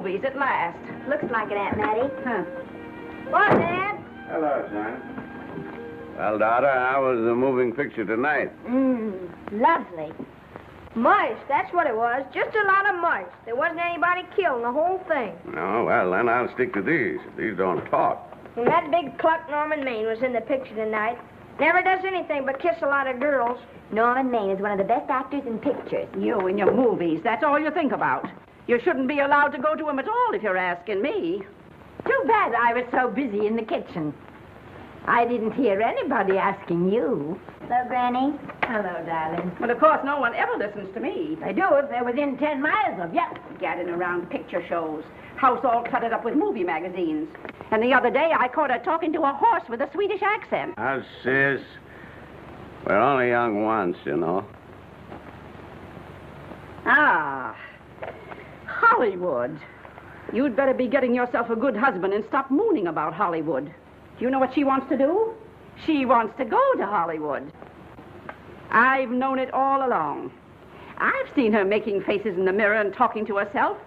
movies at last. Looks like it, Aunt Mattie. Huh. What, Dad? Hello, son. Well, daughter, how was the moving picture tonight? Lovely. Mice, that's what it was. Just a lot of mice. There wasn't anybody killed in the whole thing. No, well, then I'll stick to these. These don't talk. And that big cluck Norman Maine was in the picture tonight. Never does anything but kiss a lot of girls. Norman Maine is one of the best actors in pictures. You and your movies, that's all you think about. You shouldn't be allowed to go to them at all if you're asking me. Too bad I was so busy in the kitchen. I didn't hear anybody asking you. Hello, Granny. Hello, darling. Well, of course, no one ever listens to me. They do if they're within 10 miles of you. Gadding around picture shows. House all cluttered up with movie magazines. And the other day, I caught her talking to a horse with a Swedish accent. Now, sis, we're only young once, you know. Ah, Hollywood. You'd better be getting yourself a good husband and stop mooning about Hollywood. Do you know what she wants to do? She wants to go to Hollywood. I've known it all along. I've seen her making faces in the mirror and talking to herself.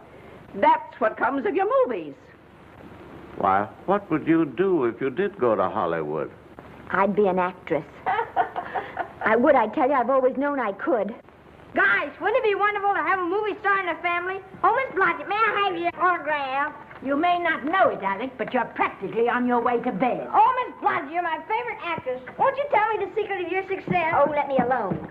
That's what comes of your movies. Why, what would you do if you did go to Hollywood? I'd be an actress. I would, I tell you. I've always known I could. Guys, wouldn't it be wonderful to have a movie star in the family? Oh, Miss Blodgett, may I have your autograph? You may not know it, Alec, but you're practically on your way to bed. Oh, Miss Blodgett, you're my favorite actress. Won't you tell me the secret of your success? Oh, let me alone.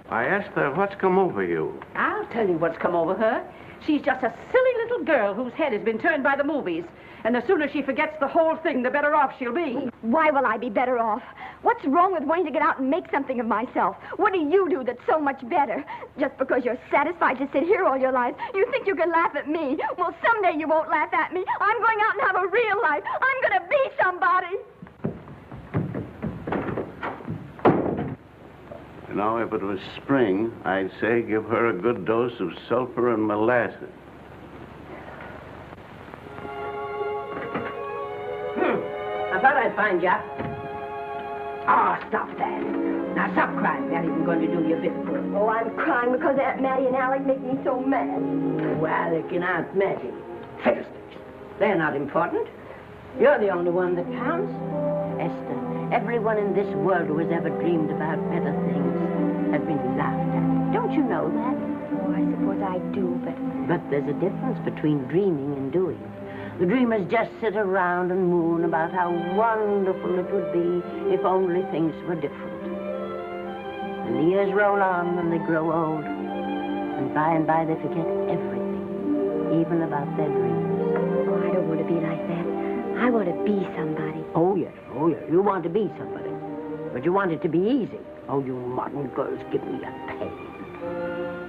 I asked her, what's come over you? I'll tell you what's come over her. She's just a silly little girl whose head has been turned by the movies. And the sooner she forgets the whole thing, the better off she'll be. Why will I be better off? What's wrong with wanting to get out and make something of myself? What do you do that's so much better? Just because you're satisfied to sit here all your life, you think you can laugh at me. Well, someday you won't laugh at me. I'm going out and have a real life. I'm going to be somebody. You know, if it was spring, I'd say give her a good dose of sulfur and molasses. I thought I'd find you. Oh, stop that. Now, stop crying. That isn't going to do you a bit of good. Oh, I'm crying because Aunt Mattie and Alec make me so mad. Oh, Alec and Aunt Mattie. Fiddlesticks. They're not important. You're the only one that counts. Esther, everyone in this world who has ever dreamed about better things has been laughed at. Don't you know that? Oh, I suppose I do, But there's a difference between dreaming and doing. The dreamers just sit around and moon about how wonderful it would be if only things were different. And the years roll on and they grow old. And by they forget everything, even about their dreams. Oh, I don't want to be like that. I want to be somebody. Oh, yeah. You want to be somebody. But you want it to be easy. Oh, you modern girls give me a pain.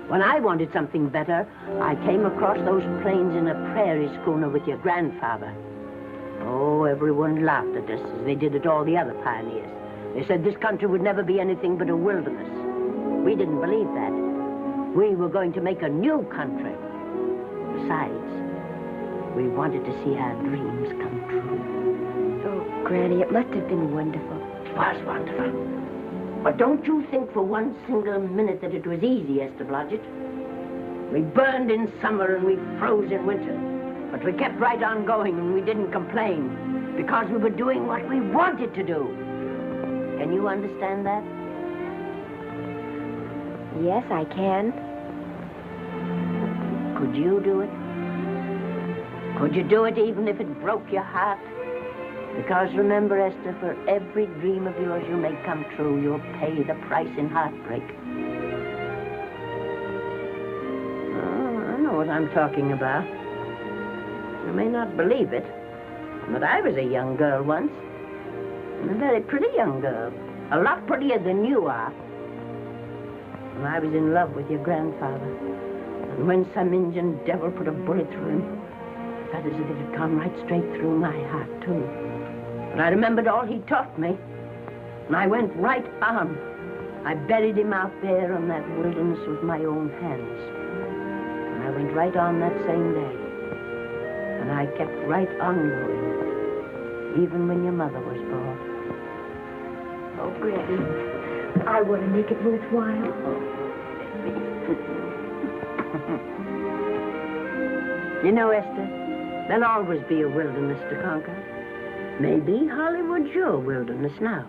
When I wanted something better, I came across those plains in a prairie schooner with your grandfather. Oh, everyone laughed at us as they did at all the other pioneers. They said this country would never be anything but a wilderness. We didn't believe that. We were going to make a new country. Besides, we wanted to see our dreams come true. Oh, Granny, it must have been wonderful. It was wonderful. But don't you think for one single minute that it was easy, Esther Blodgett. We burned in summer and we froze in winter. But we kept right on going and we didn't complain because we were doing what we wanted to do. Can you understand that? Yes, I can. Could you do it? Could you do it even if it broke your heart? Because remember, Esther, for every dream of yours you make come true, you'll pay the price in heartbreak. Oh, I know what I'm talking about. You may not believe it, but I was a young girl once. And a very pretty young girl. A lot prettier than you are. And I was in love with your grandfather. And when some Indian devil put a bullet through him, I felt as if it had gone right straight through my heart, too. But I remembered all he taught me. And I went right on. I buried him out there in that wilderness with my own hands. And I went right on that same day. And I kept right on going, even when your mother was born. Oh, Granny, I want to make it worthwhile. You know, Esther, there'll always be a wilderness to conquer. Maybe Hollywood's your wilderness now.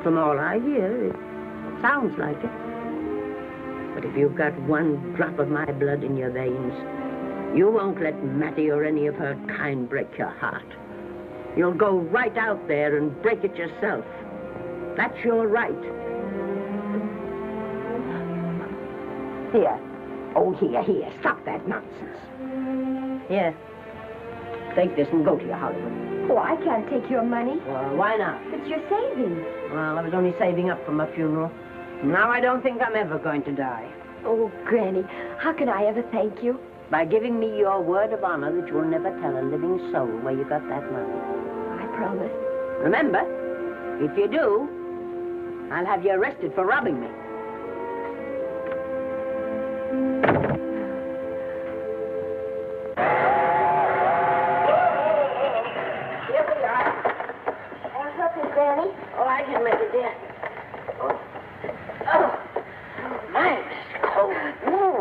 From all I hear, it sounds like it. But if you've got one drop of my blood in your veins, you won't let Mattie or any of her kind break your heart. You'll go right out there and break it yourself. That's your right. Here. Oh, here. Stop that nonsense. Here. Take this and go to your Hollywood. Oh, I can't take your money. Well, why not? It's your savings. Well, I was only saving up for my funeral. Now I don't think I'm ever going to die. Oh, Granny, how can I ever thank you? By giving me your word of honor that you'll never tell a living soul where you got that money. I promise. Remember, if you do, I'll have you arrested for robbing me. Here we are. Want something, Granny? Oh, I can make it, dear. Oh, my, it's cold.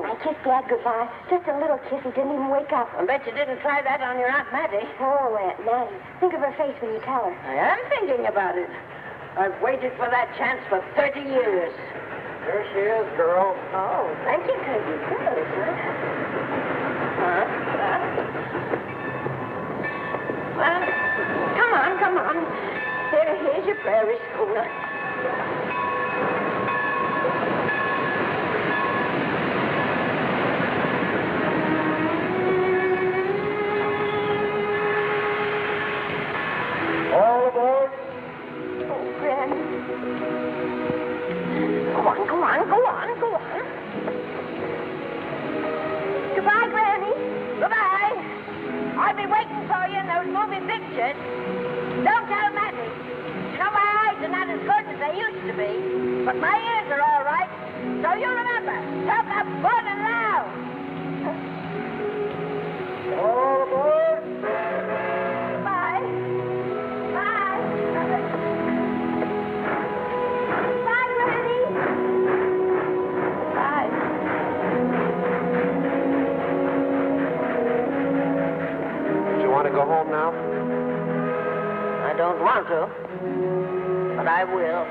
I kissed Dad goodbye. Just a little kiss. He didn't even wake up. I bet you didn't try that on your Aunt Mattie. Oh, Aunt Mattie. Think of her face when you tell her. I am thinking about it. I've waited for that chance for 30 years. There she is, girl. Oh, thank you, Peggy. Good, huh? Well, come on. Here's your prairie schooner. All aboard? Oh, Granny. Go on. Goodbye, Granny. Goodbye. I'll be waiting for you in those movie pictures. Don't tell Mattie. You know, my eyes are not as good as they used to be, but my ears are all right. So you remember, talk up good and loud. All aboard? Goodbye. Bye. Bye, Granny. Bye. Do you want to go home now? I don't want to, but I will.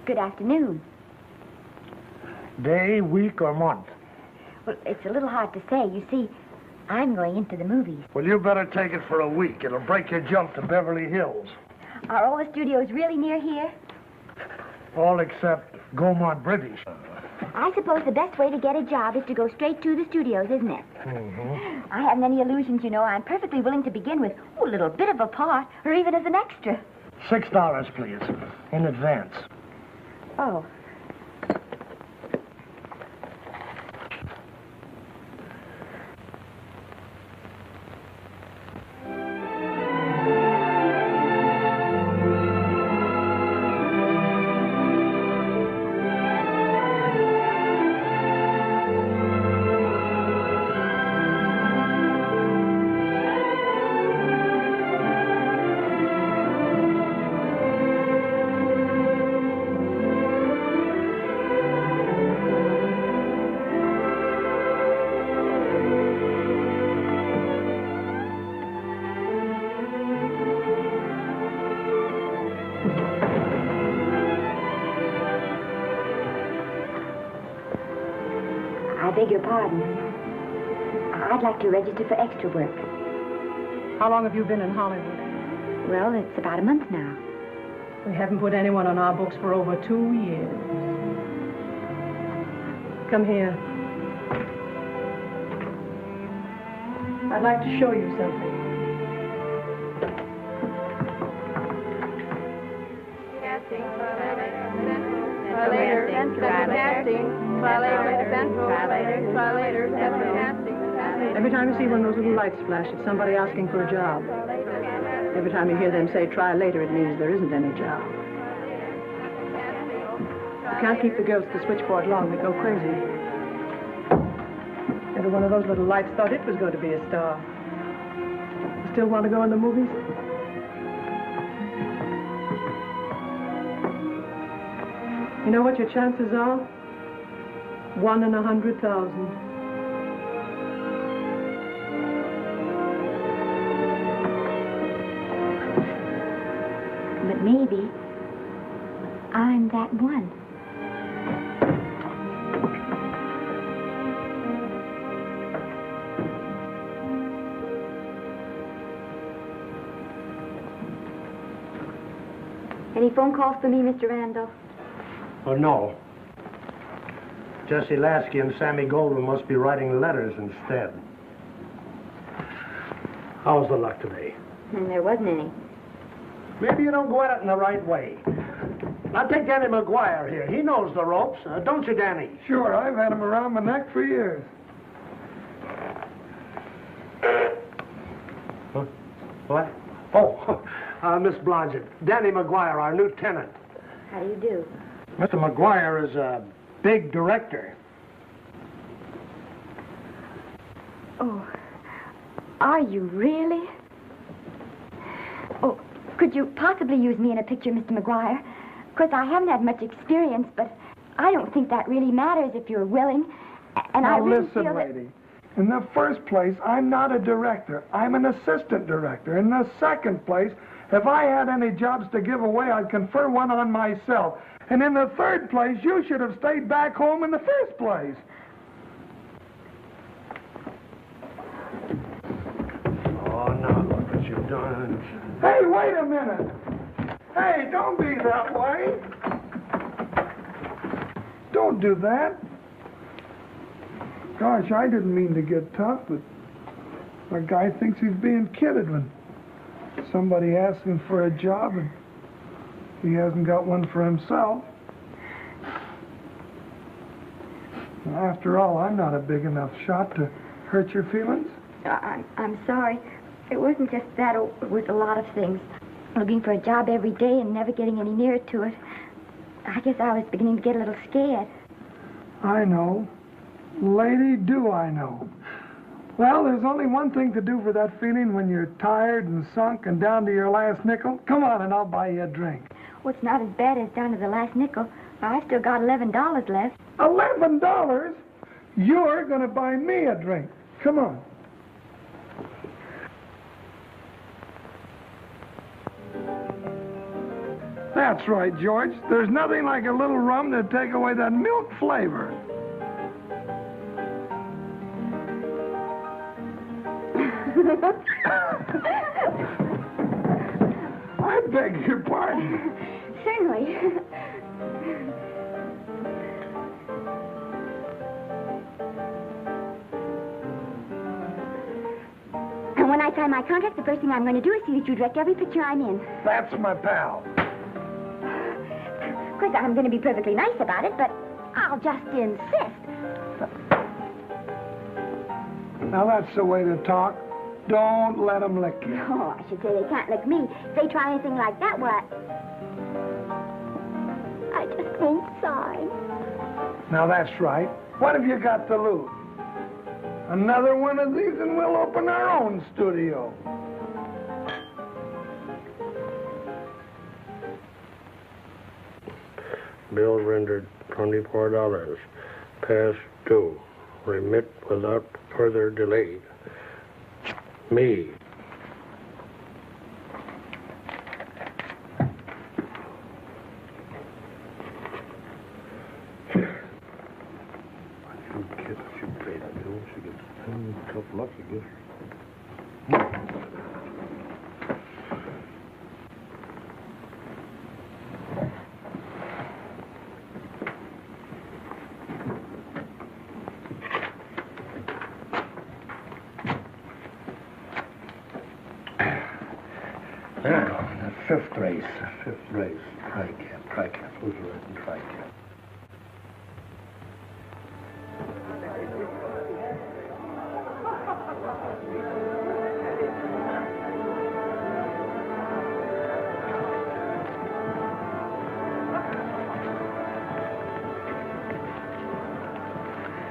Good afternoon. Day, week, or month? Well, it's a little hard to say. You see, I'm going into the movies. Well, you better take it for a week. It'll break your jump to Beverly Hills. Are all the studios really near here? All except Gaumont British. I suppose the best way to get a job is to go straight to the studios, isn't it? Mm-hmm. I haven't any illusions, you know. I'm perfectly willing to begin with a little bit of a part, or even as an extra. $6, please, in advance. Oh. I beg your pardon. I'd like to register for extra work. How long have you been in Hollywood? Well, it's about a month now. We haven't put anyone on our books for over 2 years. Come here. I'd like to show you something. Try later, casting. Try later, central. Try later, casting. Every time you see one of those little lights flash, it's somebody asking for a job. Every time you hear them say try later, it means there isn't any job. You can't keep the girls at the switchboard long. They go crazy. Every one of those little lights thought it was going to be a star. You still want to go in the movies? You know what your chances are? 1 in 100,000. But maybe I'm that one. Any phone calls for me, Mr. Randall? Oh, no. Jesse Lasky and Sammy Goldwyn must be writing letters instead. How's the luck today? There wasn't any. Maybe you don't go at it in the right way. Now, take Danny McGuire here. He knows the ropes. Don't you, Danny? Sure, I've had him around my neck for years. Huh? What? Oh, Miss Blodgett. Danny McGuire, our new tenant. How do you do? Mr. McGuire is a big director. Oh, are you really? Oh, could you possibly use me in a picture, Mr. McGuire? Of course, I haven't had much experience, but I don't think that really matters if you're willing. And I Now really listen, feel lady. In the first place, I'm not a director. I'm an assistant director. In the second place, if I had any jobs to give away, I'd confer one on myself. And in the third place, you should have stayed back home in the first place. Oh, now look what you've done. Hey, wait a minute. Hey, don't be that way. Don't do that. Gosh, I didn't mean to get tough, but a guy thinks he's being kidded when somebody asks him for a job and he hasn't got one for himself. After all, I'm not a big enough shot to hurt your feelings. I'm sorry. It wasn't just that. It was a lot of things. Looking for a job every day and never getting any nearer to it. I guess I was beginning to get a little scared. I know. Lady, do I know. Well, there's only one thing to do for that feeling when you're tired and sunk and down to your last nickel. Come on and I'll buy you a drink. Well, it's not as bad as down to the last nickel. I've still got $11 left. $11? You're going to buy me a drink. Come on. That's right, George. There's nothing like a little rum to take away that milk flavor. I beg your pardon. Certainly. when I sign my contract, the first thing I'm going to do is see that you direct every picture I'm in. That's my pal. Of course, I'm going to be perfectly nice about it, but I'll just insist. Now, that's the way to talk. Don't let them lick you. Oh, I should say they can't lick me. If they try anything like that, what? I just won't sign. Now, that's right. What have you got to lose? Another one of these and we'll open our own studio. Bill rendered $24. Past due. Remit without further delay. Me. Tough luck, I guess. Fifth race. Tri-cap. Who's right in tri-cap?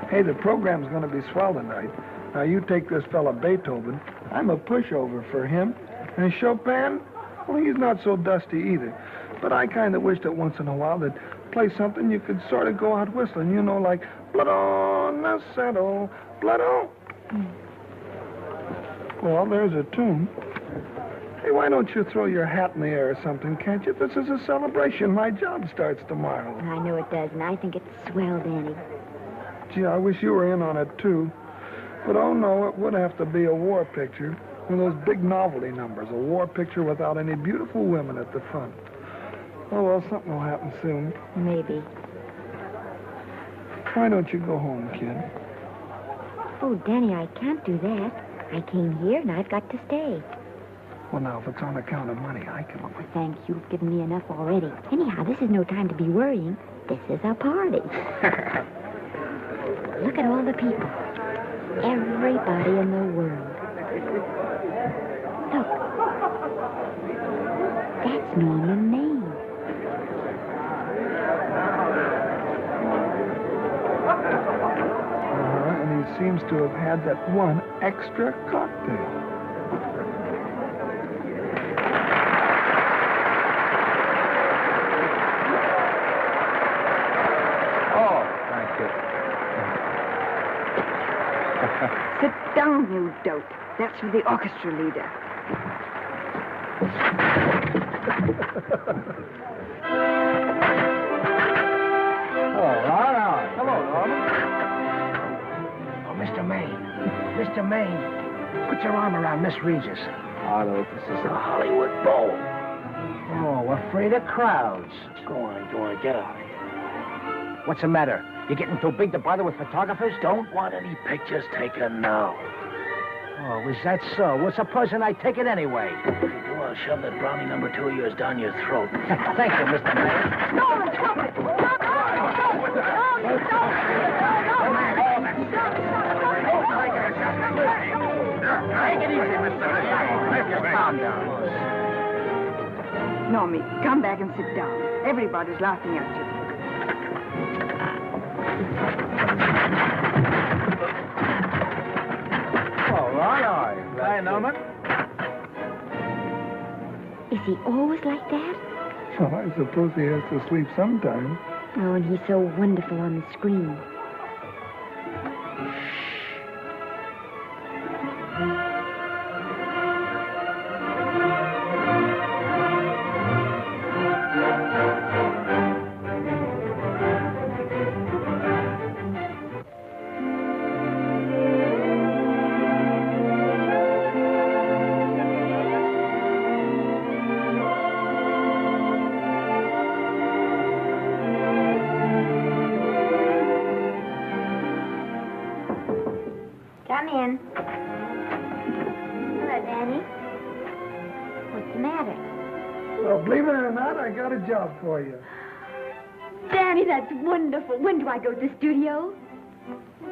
Hey, the program's going to be swell tonight. Now, you take this fella Beethoven. I'm a pushover for him. And Chopin, well, he's not so dusty either. But I kind of wish that once in a while they'd play something you could sort of go out whistling, you know, like Blood on the Saddle, Blood on. Well, there's a tune. Hey, why don't you throw your hat in the air or something, can't you? This is a celebration. My job starts tomorrow. I know it does, and I think it's swell, Danny. Gee, I wish you were in on it, too. But, oh, no, it would have to be a war picture. One of those big novelty numbers. A war picture without any beautiful women at the front. Oh, well, something will happen soon. Maybe. Why don't you go home, kid? Oh, Danny, I can't do that. I came here, and I've got to stay. Well, now, if it's on account of money, I can... Well, thanks. You've given me enough already. Anyhow, this is no time to be worrying. This is a party. Look at all the people. Everybody in the world. Look. That's Norman Maine. And he seems to have had that one extra cocktail. Sit down, you dope. That's for the orchestra leader. All right. Hello, Norman. Oh, Mr. Mr. Maine, put your arm around Miss Regis. Arnold, this is a Hollywood Bowl. Oh, afraid of crowds. Go on, get out of here. What's the matter? You getting too big to bother with photographers? Don't want any pictures taken now. Oh, is that so? Well, supposing I take it anyway. If you do, I'll shove that Brownie number 2 of yours down your throat. Thank you, Mr. Mayor. Norman, stop it! Stop it! Take it easy, Mr. Mayor. Calm down. Normie, come back and sit down. Everybody's laughing at you. All right. Hi, Norman. Is he always like that? Well, I suppose he has to sleep sometime. Oh, and he's so wonderful on the screen. Come in. Hello, Well, believe it or not, I got a job for you. Danny, that's wonderful. When do I go to the studio?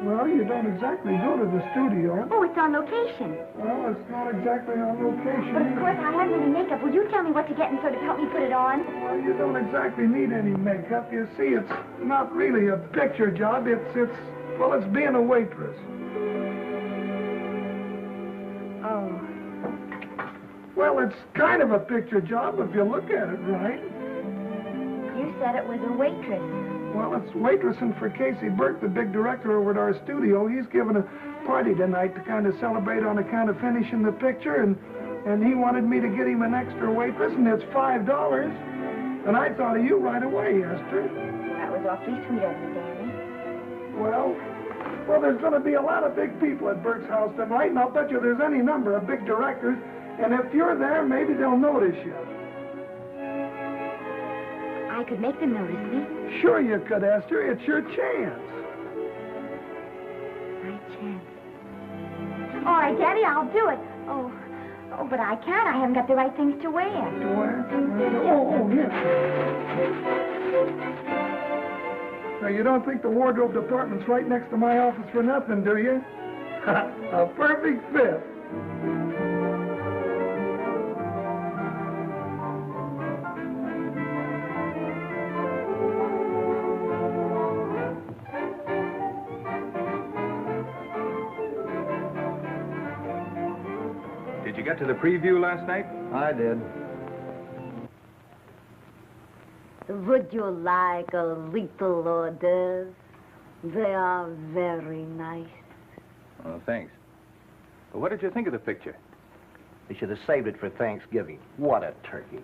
Well, you don't exactly go to the studio. Oh, it's on location. Well, it's not exactly on location. But of course, I haven't any makeup. Will you tell me what to get and sort of help me put it on? Well, you don't exactly need any makeup. You see, it's not really a picture job. It's being a waitress. Oh. Well, it's kind of a picture job if you look at it right. You said it was a waitress. Well, it's waitressing for Casey Burke, the big director over at our studio. He's giving a party tonight to kind of celebrate on account of finishing the picture, and he wanted me to get him an extra waitress, and it's $5. And I thought of you right away, Esther. Well, that was awfully sweet of you, Danny. Well, there's going to be a lot of big people at Burke's house tonight, and I'll bet you there's any number of big directors, and if you're there, maybe they'll notice you. I could make them notice me. Sure you could, Esther. It's your chance. My chance. All right, Daddy, I'll do it. Oh, but I can't. I haven't got the right things to wear. To wear? Oh, yeah. Now, you don't think the wardrobe department's right next to my office for nothing, do you? A perfect fit. Did you get to the preview last night? I did. Would you like a little hors d'oeuvres? They are very nice. Oh, thanks. But what did you think of the picture? They should have saved it for Thanksgiving. What a turkey.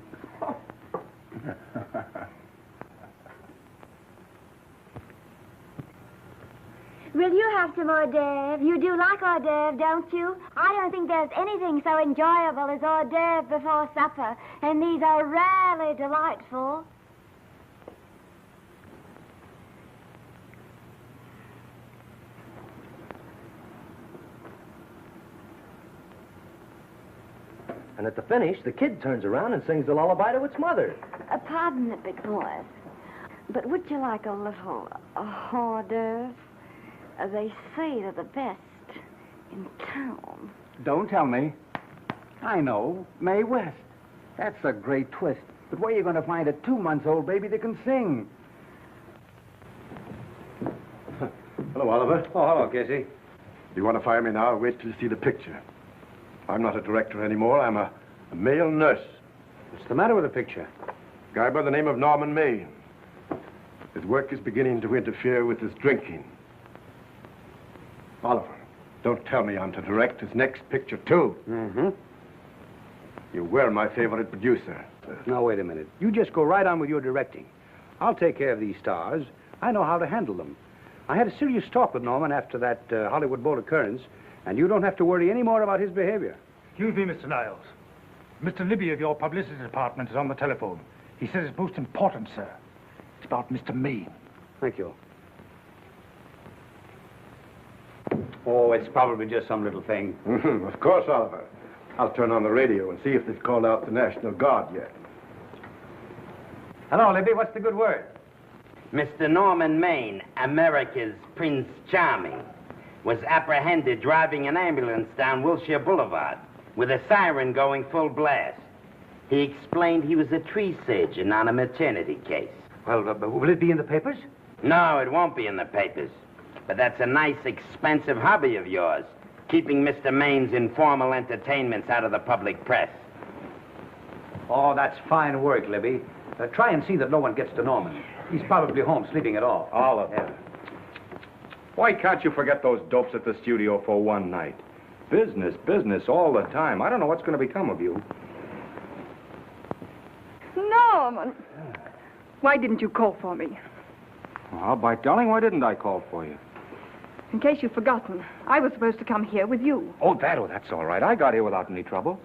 Will you have some hors d'oeuvres? You do like hors d'oeuvres, don't you? I don't think there's anything so enjoyable as hors d'oeuvres before supper, and these are rarely delightful. And at the finish, the kid turns around and sings the lullaby to its mother. Pardon the big boys, but would you like a little hors d'oeuvre? They say they're the best in town. Don't tell me. I know. Mae West. That's a great twist. But where are you going to find a 2-month-old baby that can sing? Hello, Oliver. Oh, hello, Casey. You want to fire me now or wait till you see the picture? I'm not a director anymore. I'm a male nurse. What's the matter with the picture? A guy by the name of Norman Maine. His work is beginning to interfere with his drinking. Oliver, don't tell me I'm to direct his next picture, too. Mm-hmm. You were my favorite producer. Now, wait a minute. You just go right on with your directing. I'll take care of these stars. I know how to handle them. I had a serious talk with Norman after that Hollywood Bowl occurrence, and you don't have to worry any more about his behavior. Excuse me, Mr. Niles. Mr. Libby of your publicity department is on the telephone. He says it's most important, sir. It's about Mr. Maine. Thank you. Oh, it's probably just some little thing. Of course, Oliver. I'll turn on the radio and see if they've called out the National Guard yet. Hello, Libby. What's the good word? Mr. Norman Maine, America's Prince Charming, was apprehended driving an ambulance down Wilshire Boulevard with a siren going full blast. He explained he was a tree surgeon on a maternity case. Well, will it be in the papers? No, it won't be in the papers. But that's a nice, expensive hobby of yours, keeping Mr. Maine's informal entertainments out of the public press. Oh, that's fine work, Libby. Try and see that no one gets to Norman. He's probably home sleeping it off. Oliver. Yeah. Why can't you forget those dopes at the studio for one night? Business, business all the time. I don't know what's going to become of you. Norman! Why didn't you call for me? Well, by darling, why didn't I call for you? In case you've forgotten, I was supposed to come here with you. Oh, that's all right. I got here without any trouble.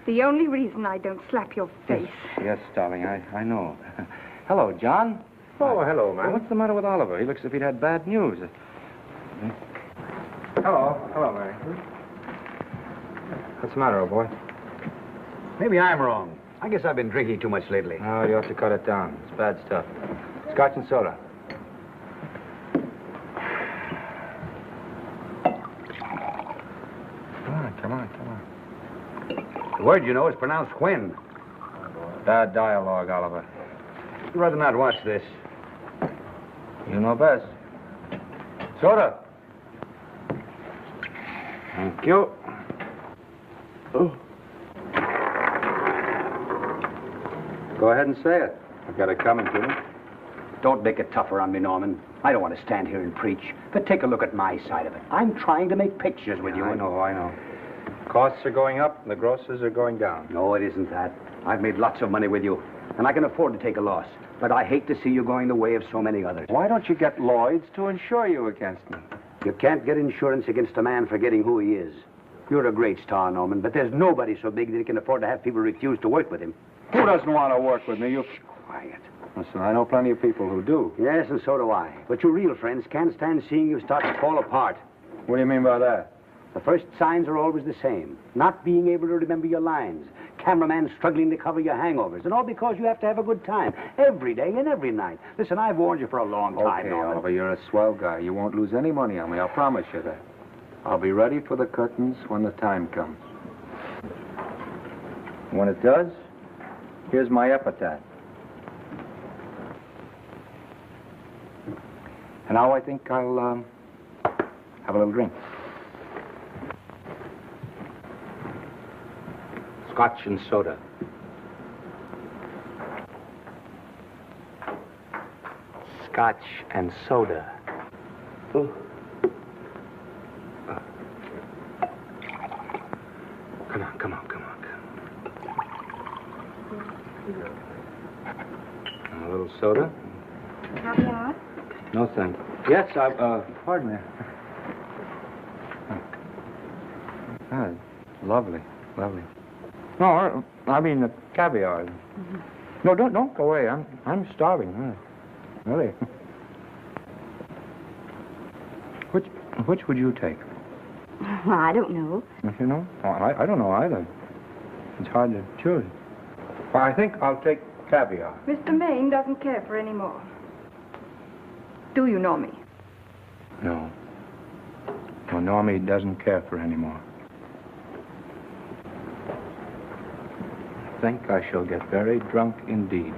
The only reason I don't slap your face. Yes, darling, I know. Hello, John. Oh, hello, man. What's the matter with Oliver? He looks as if he'd had bad news. Hello, Mary. What's the matter, old boy? Maybe I'm wrong. I guess I've been drinking too much lately. Oh, you ought to cut it down. It's bad stuff. Scotch and soda. Come on. The word, you know, is pronounced Quinn. Bad dialogue, Oliver. I'd rather not watch this. You know best. Soda. Thank you. Oh. Go ahead and say it. I've got it coming to me. Don't make it tougher on me, Norman. I don't want to stand here and preach, but take a look at my side of it. I'm trying to make pictures with you. I know. Costs are going up, and the grosses are going down. No, it isn't that. I've made lots of money with you, and I can afford to take a loss. But I hate to see you going the way of so many others. Why don't you get Lloyd's to insure you against me? You can't get insurance against a man forgetting who he is. You're a great star, Norman, but there's nobody so big that he can afford to have people refuse to work with him. Who doesn't want to work with me? You... Quiet. Listen, I know plenty of people who do. Yes, and so do I. But your real friends can't stand seeing you start to fall apart. What do you mean by that? The first signs are always the same. Not being able to remember your lines. Cameraman struggling to cover your hangovers. And all because you have to have a good time. Every day and every night. Listen, I've warned you for a long time, Norman. Oliver, you're a swell guy. You won't lose any money on me. I'll promise you that. I'll be ready for the curtains when the time comes. When it does, here's my epitaph. And now I think I'll, have a little drink. Scotch and soda. Scotch and soda. Ooh. Come on. A little soda? Caviar? No, thank you. Yes, pardon me. Lovely. No, I mean the caviar. Mm-hmm. No, don't go away. I'm starving. Really. Which would you take? Well, I don't know. You know? I don't know either. It's hard to choose. Well, I think I'll take caviar. Mr. Maine doesn't care for any more. Do you know me? No. Well, Normie doesn't care for any more. I think I shall get very drunk indeed.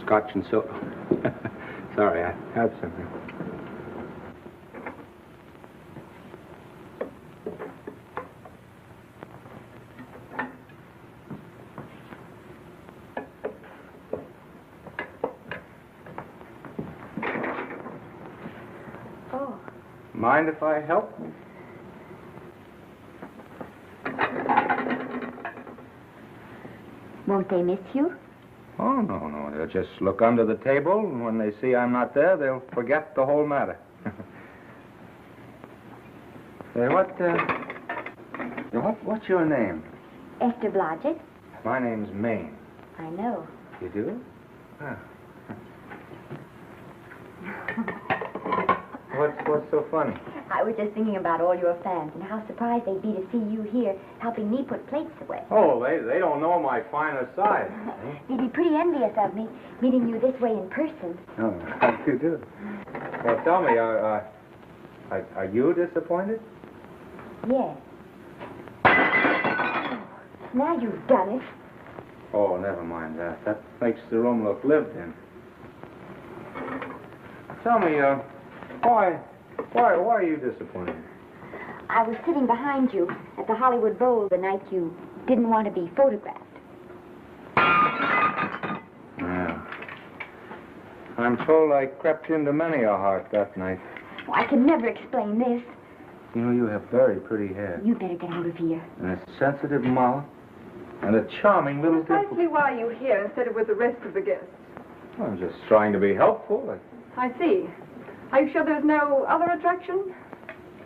Scotch and soda. Sorry, I have something. Oh. Mind if I help? Won't they miss you? Oh, no. They'll just look under the table, and when they see I'm not there, they'll forget the whole matter. Say, what's your name? Esther Blodgett. My name's Maine. I know. You do? Ah. What's so funny? I was just thinking about all your fans and how surprised they'd be to see you here helping me put plates away. Oh, they don't know my finer side. They'd be pretty envious of me, meeting you this way in person. Oh, how do you do? Well, tell me, are you disappointed? Yes. Now you've done it. Oh, never mind that. That makes the room look lived in. Tell me, why are you disappointed? I was sitting behind you at the Hollywood Bowl the night you didn't want to be photographed. Yeah. I'm told I crept into many a heart that night. Oh, I can never explain this. You know, you have very pretty hair. You better get out of here. And a sensitive mouth. And a charming little Precisely why are you here instead of with the rest of the guests? I'm just trying to be helpful. I see. Are you sure there's no other attraction?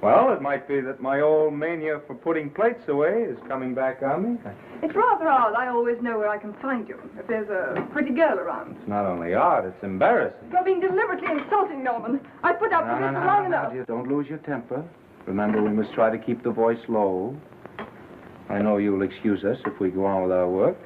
Well, it might be that my old mania for putting plates away is coming back on me. It's rather odd. I always know where I can find you if there's a pretty girl around. It's not only odd, it's embarrassing. You're being deliberately insulting, Norman. I put up with this for long enough. Dear, don't lose your temper. Remember, we must try to keep the voice low. I know you'll excuse us if we go on with our work.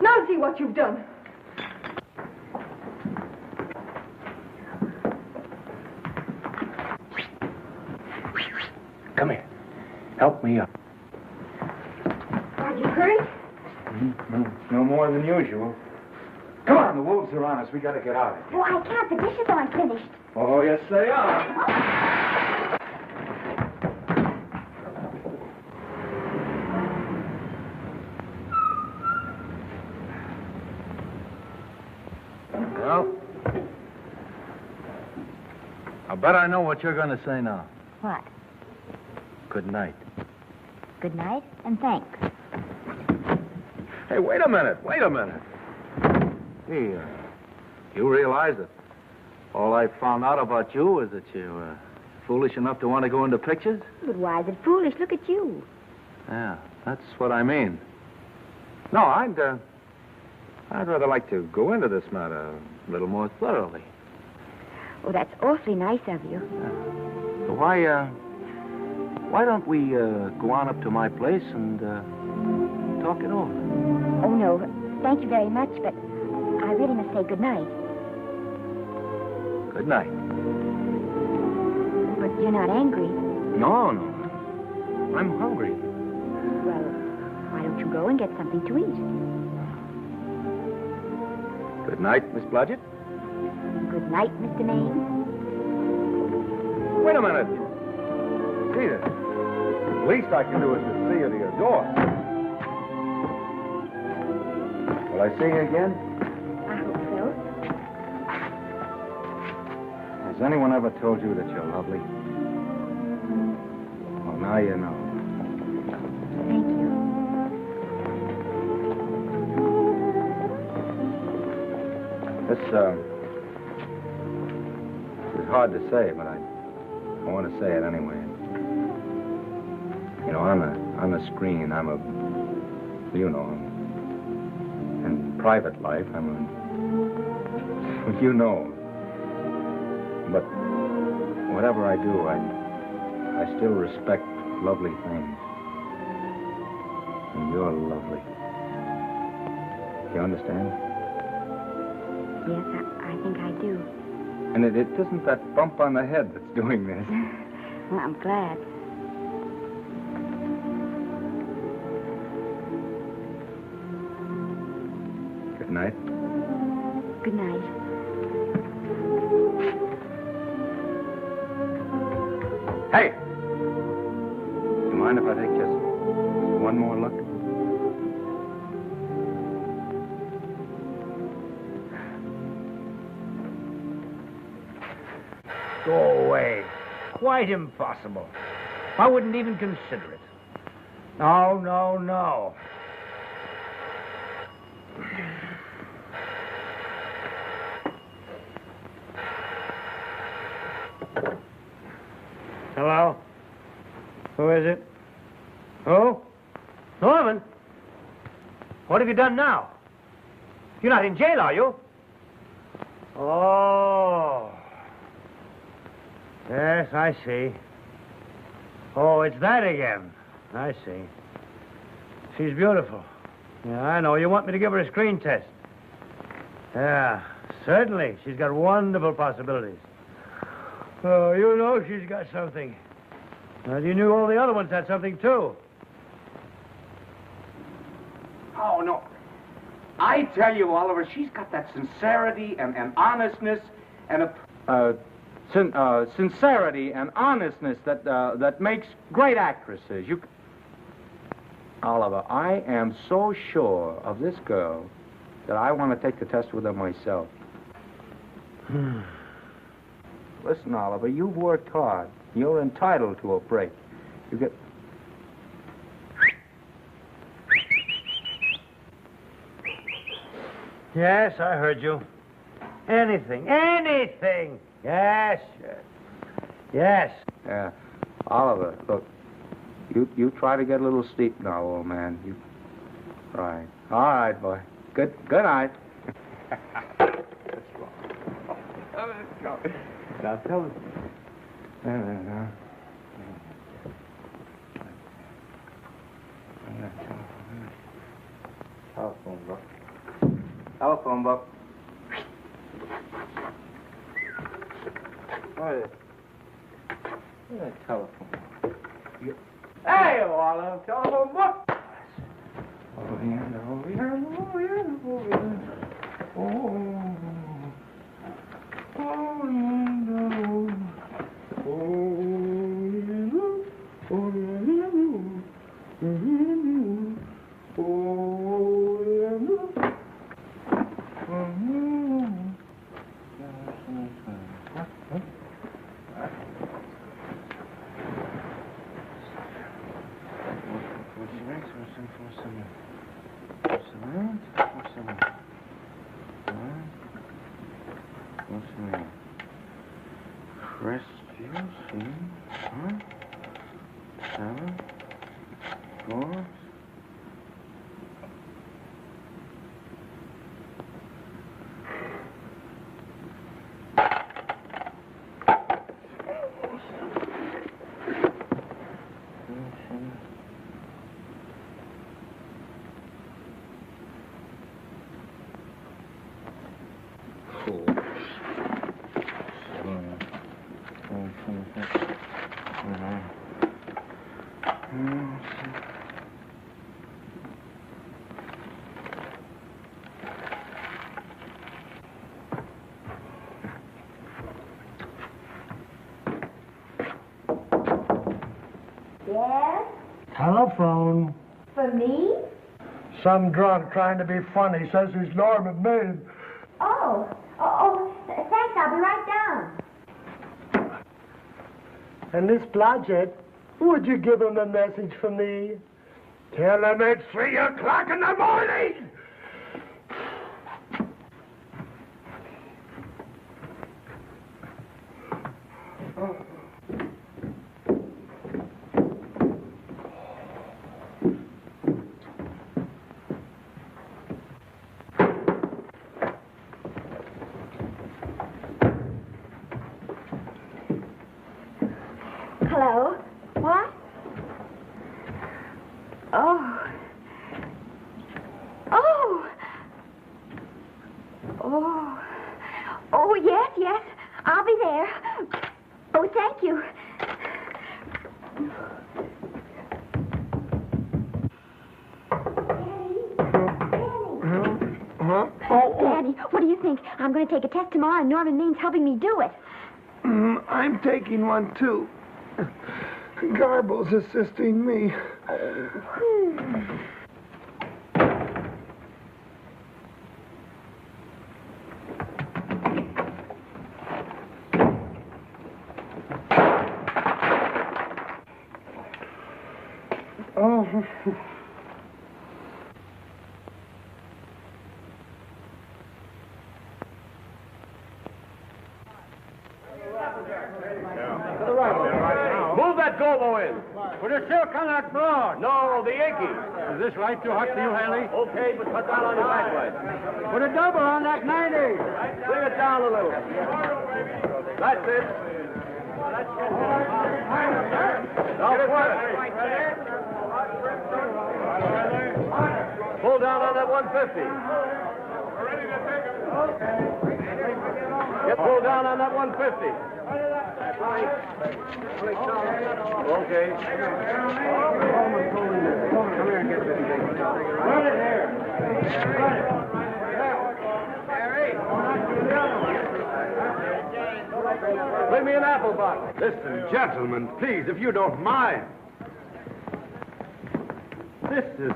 Now see what you've done. Come here. Help me up. Are you hurt? No more than usual. Come on, the wolves are on us. We gotta get out of here. Oh, I can't. The dishes aren't finished. Oh, yes, they are. Well, I bet I know what you're going to say now. What? Good night. Good night, and thanks. Hey, wait a minute. Hey, you realize that all I found out about you is that you're foolish enough to want to go into pictures? But why is it foolish? Look at you. Yeah, that's what I mean. No, I'd rather like to go into this matter a little more thoroughly. Oh, that's awfully nice of you. So why don't we go on up to my place and talk it over? Oh, no. Thank you very much, but I really must say good night. Good night. But you're not angry. No. I'm hungry. Well, why don't you go and get something to eat? Good night, Miss Blodgett. Good night, Mr. Maine. Wait a minute. Peter, the least I can do is to see you to your door. Will I see you again? I hope so. Has anyone ever told you that you're lovely? Well, now you know. Thank you. This is hard to say, but I want to say it anyway. You know, on the screen, I'm a, you know, in private life, I'm a, you know. But whatever I do, I still respect lovely things. And you're lovely. You understand? Yes, I think I do. And it isn't that bump on the head that's doing this. Well, I'm glad. Good night. Good night. Hey! Do you mind if I take just one more look? Go away. Quite impossible. I wouldn't even consider it. No. Hello? Who is it? Who? Norman? What have you done now? You're not in jail, are you? Oh. Yes, I see. Oh, it's that again. I see. She's beautiful. Yeah, I know. You want me to give her a screen test? Yeah, certainly. She's got wonderful possibilities. Oh, you know she's got something. Well, you knew all the other ones had something, too. Oh, no. I tell you, Oliver, she's got that sincerity and honestness and a... Sincerity and honestness that makes great actresses. Oliver, I am so sure of this girl that I want to take the test with her myself. Listen, Oliver, you've worked hard. You're entitled to a break. You get... Yes, I heard you. Anything. Yes. Oliver, look, You try to get a little sleep now, old man. You. Right. All right, boy. Good night. Now tell us. Telephone book. Telephone book. Telephone. Hey, Wallow, telephone book. Over here. Yes? Telephone. For me? Some drunk trying to be funny says he's Norman Maine. Oh, thanks. I'll be right down. And this Blodgett, would you give him a message for me? Tell him it's 3 o'clock in the morning! Hello? What? Oh. Oh. Oh. Oh, yes. I'll be there. Oh, thank you. Huh? Daddy, what do you think? I'm going to take a test tomorrow, and Norman Main's helping me do it. I'm taking one, too. Garble's assisting me. Oh. Move that Gobo in. Put a silk on that broad. No, the Yankee. Is this light too hot for you, Haley? Okay, but cut down on your backlight. Put a double on that 90. Bring it down a little. That's it. Now, pull down on that 150. Get pulled down on that 150. Okay. Come here and get this thing. Run it here. Bring me an apple box. Listen, gentlemen, please, if you don't mind. This is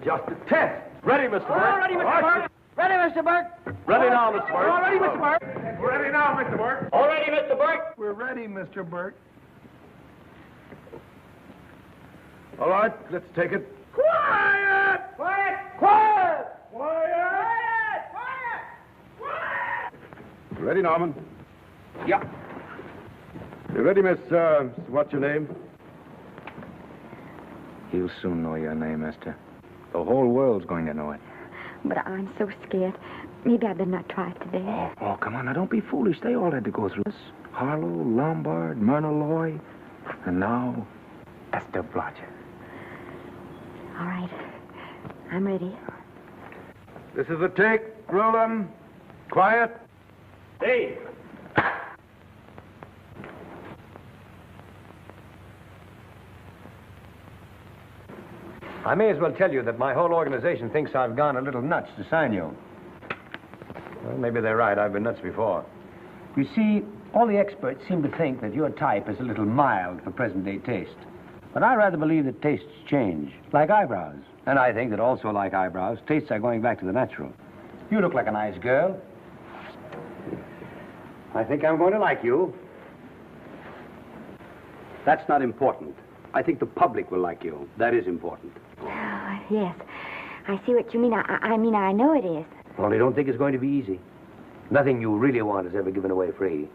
just a test. Ready, Mr. Burke? All ready, Mr. Burke. Ready, Mr. Burke. Ready now, Mr. Burke. All ready, Mr. Burke. Ready now, Mr. Burke. All ready, Mr. Burke. We're ready, Mr. Burke. All right, let's take it. Quiet! Quiet! Quiet! Quiet! Quiet! Quiet! Ready, Norman? Yeah. You ready, Miss, what's your name? He'll soon know your name, Esther. The whole world's going to know it. But I'm so scared. Maybe I better not try it today. Oh, come on. Now, don't be foolish. They all had to go through this. Harlow, Lombard, Myrna Loy, and now Esther Blodgett. All right. I'm ready. This is the take. Roll 'em. Quiet. Dave. I may as well tell you that my whole organization thinks I've gone a little nuts to sign you. Well, maybe they're right. I've been nuts before. You see, all the experts seem to think that your type is a little mild for present-day taste. But I rather believe that tastes change, like eyebrows. And I think that also, like eyebrows, tastes are going back to the natural. You look like a nice girl. I think I'm going to like you. That's not important. I think the public will like you. That is important. Oh, yes. I see what you mean. I mean, I know it is. Only don't think it's going to be easy. Nothing you really want is ever given away free.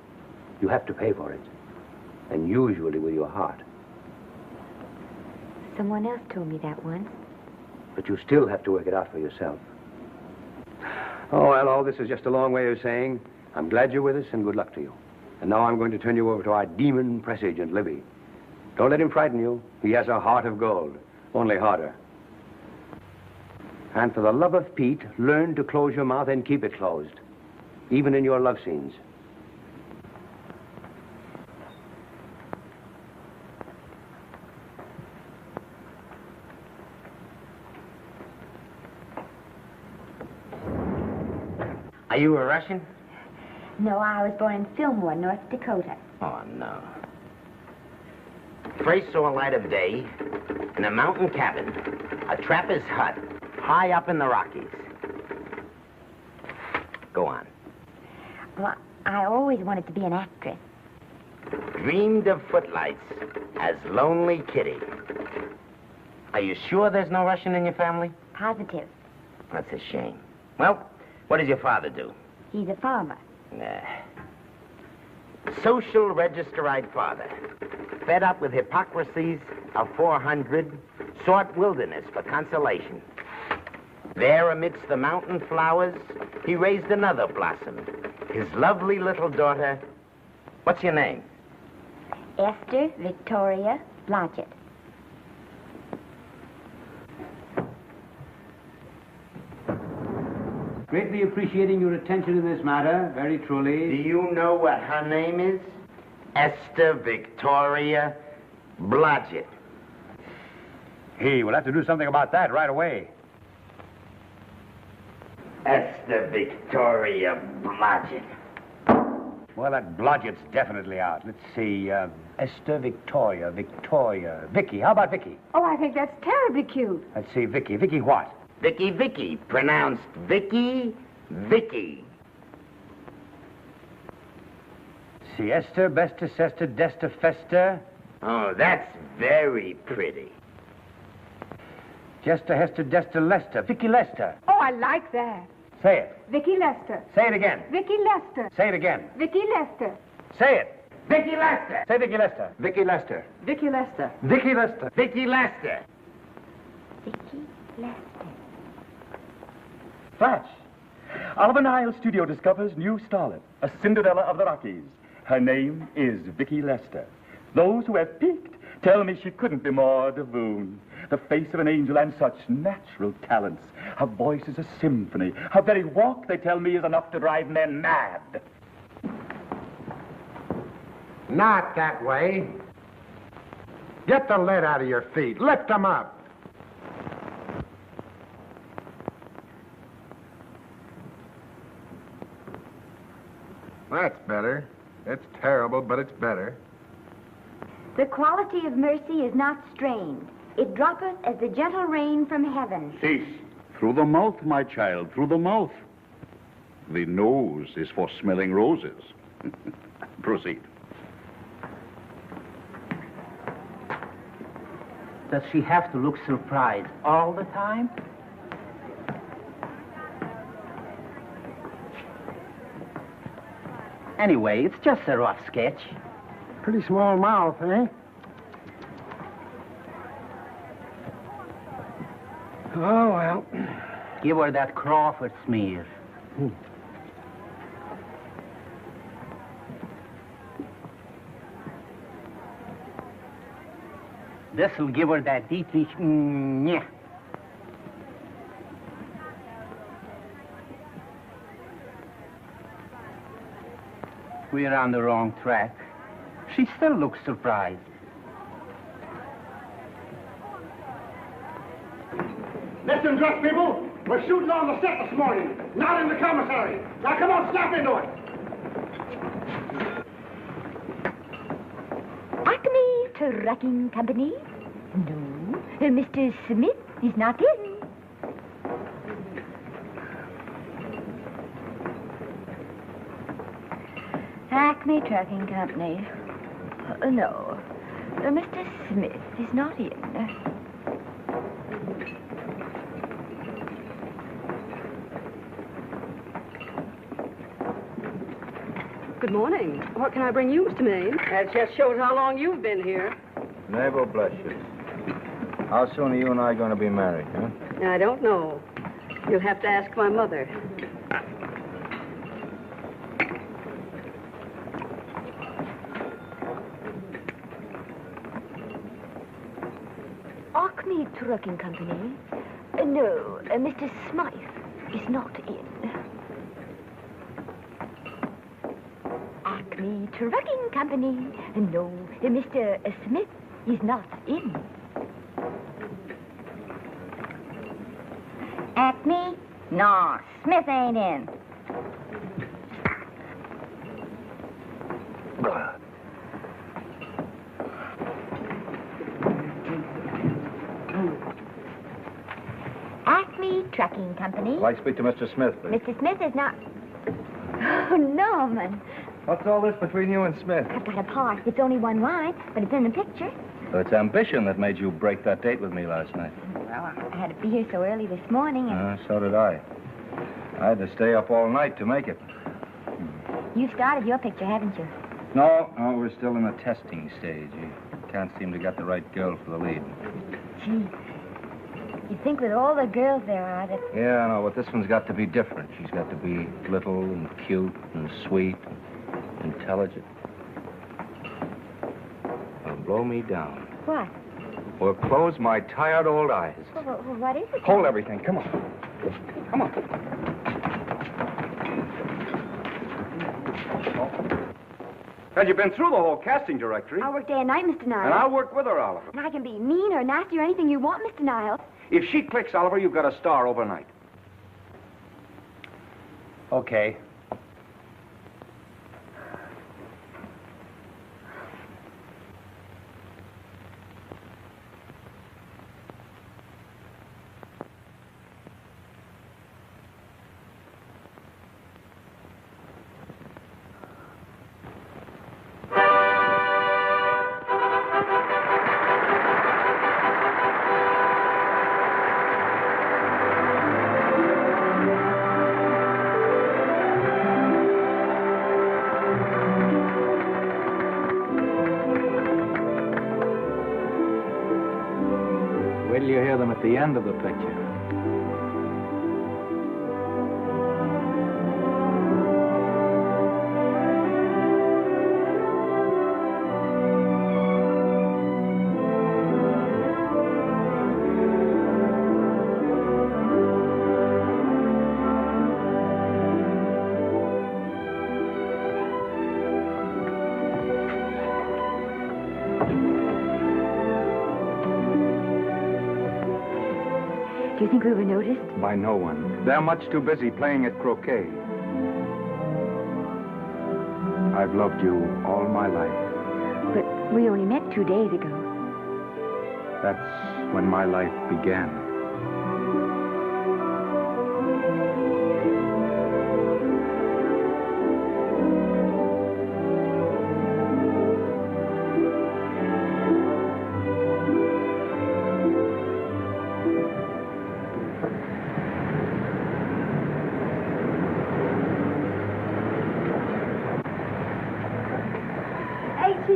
You have to pay for it. And usually with your heart. Someone else told me that once. But you still have to work it out for yourself. Oh, well, all this is just a long way of saying, I'm glad you're with us and good luck to you. And now I'm going to turn you over to our demon press agent, Libby. Don't let him frighten you. He has a heart of gold, only harder. And for the love of Pete, learn to close your mouth and keep it closed, even in your love scenes. Are you a Russian? No, I was born in Fillmore, North Dakota. Oh, no. First saw light of day in a mountain cabin, a trapper's hut, high up in the Rockies. Go on. Well, I always wanted to be an actress. Dreamed of footlights as Lonely Kitty. Are you sure there's no Russian in your family? Positive. That's a shame. Well, what does your father do? He's a farmer. Social registerite father. Fed up with hypocrisies of 400, sought wilderness for consolation. There, amidst the mountain flowers, he raised another blossom. His lovely little daughter. What's your name? Esther Victoria Blodgett. Greatly appreciating your attention in this matter, very truly. Do you know what her name is? Esther Victoria Blodgett. Hey, we'll have to do something about that right away. Esther Victoria Blodgett. Well, that Blodgett's definitely out. Let's see, Esther Victoria, Vicky. How about Vicky? Oh, I think that's terribly cute. Let's see, Vicky. Vicky what? Vicky, pronounced Vicky. See, Esther, Besta, Sesta, Desta, Festa. Oh, that's very pretty. Jester, Hester, Desta, Lester. Vicky Lester. Oh, I like that. Say it. Vicky Lester. Say it again. Vicky Lester. Say it again. Vicky Lester. Say it. Vicky Lester. Say Vicky Lester. Vicky Lester. Vicky Lester. Vicky Lester. Vicky Lester. Vicky Lester. Flash. Oliver Nile Studio discovers new starlet, a Cinderella of the Rockies. Her name is Vicky Lester. Those who have peeked tell me she couldn't be more divoon. The face of an angel and such natural talents. Her voice is a symphony. Her very walk, they tell me, is enough to drive men mad. Not that way. Get the lead out of your feet. Lift them up. That's better. It's terrible, but it's better. The quality of mercy is not strained. It droppeth as the gentle rain from heaven. Cease. Through the mouth, my child, through the mouth. The nose is for smelling roses. Proceed. Does she have to look surprised all the time? Anyway, it's just a rough sketch. Pretty small mouth, eh? Oh, well. Give her that Crawford smear. This'll give her that Dietrich. Yeah. We're on the wrong track. She still looks surprised. Listen, dress people. We're shooting on the set this morning, not in the commissary. Now, come on, snap into it. Acme Trucking Company? No, Mr. Smith is not in. Acme Trucking Company. No, Mr. Smith is not in. Good morning. What can I bring you, Mr. Maine? That just shows how long you've been here. Mabel, bless you. How soon are you and I going to be married, huh? I don't know. You'll have to ask my mother. Acme Trucking Company? No, Mr. Smythe is not in. Acme Trucking Company? No, Mr. Smith is not in. Acme? No, Smith ain't in. Acme Trucking Company? I'd like to speak to Mr. Smith, please. Mr. Smith is not... Oh, Norman. What's all this between you and Smith? I've got a part. It's only one line, but it's in the picture. So it's ambition that made you break that date with me last night. Well, I had to be here so early this morning, and So did I. I had to stay up all night to make it. you've started your picture, haven't you? No, we're still in the testing stage. You can't seem to get the right girl for the lead. Gee, you'd think with all the girls there are that... Yeah, I know, but this one's got to be different. She's got to be little and cute and sweet and intelligent. It'll blow me down. What? Or close my tired old eyes. Well, what is it? Hold everything. Come on. Come on. Well, you've been through the whole casting directory. I work day and night, Mr. Niles. And I'll work with her, Oliver. And I can be mean or nasty or anything you want, Mr. Niles. If she clicks, Oliver, you've got a star overnight. Okay. Wait till you hear them at the end of the picture. Do you think we were noticed? By no one. They're much too busy playing at croquet. I've loved you all my life. But we only met 2 days ago. That's when my life began.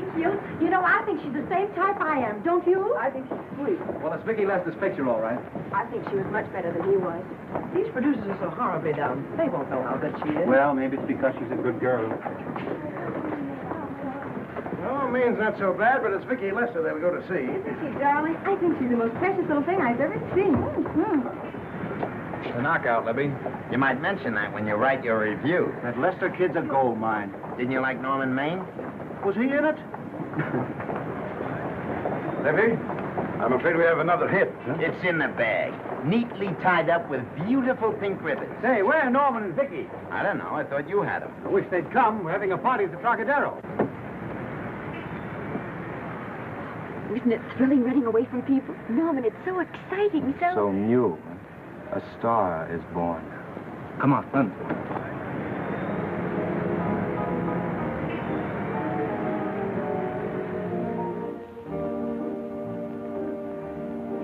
Thank you. You know, I think she's the same type I am, don't you? I think she's sweet. Well, it's Vicki Lester's picture, all right. I think she was much better than he was. These producers are so horribly dumb. They won't know how good she is. Well, maybe it's because she's a good girl. Oh, Maine's not so bad, but it's Vicki Lester they'll go to see. Isn't she, darling? I think she's the most precious little thing I've ever seen. It's a knockout, Libby. You might mention that when you write your review. That Lester kid's a gold mine. Didn't you like Norman Maine? Was he in it? Libby, I'm afraid we have another hit. Huh? It's in the bag, neatly tied up with beautiful pink ribbons. Say, where are Norman and Vicki? I don't know. I thought you had them. I wish they'd come. We're having a party at the Trocadero. Isn't it thrilling running away from people? Norman, it's so exciting, So new. A star is born. Come on, run.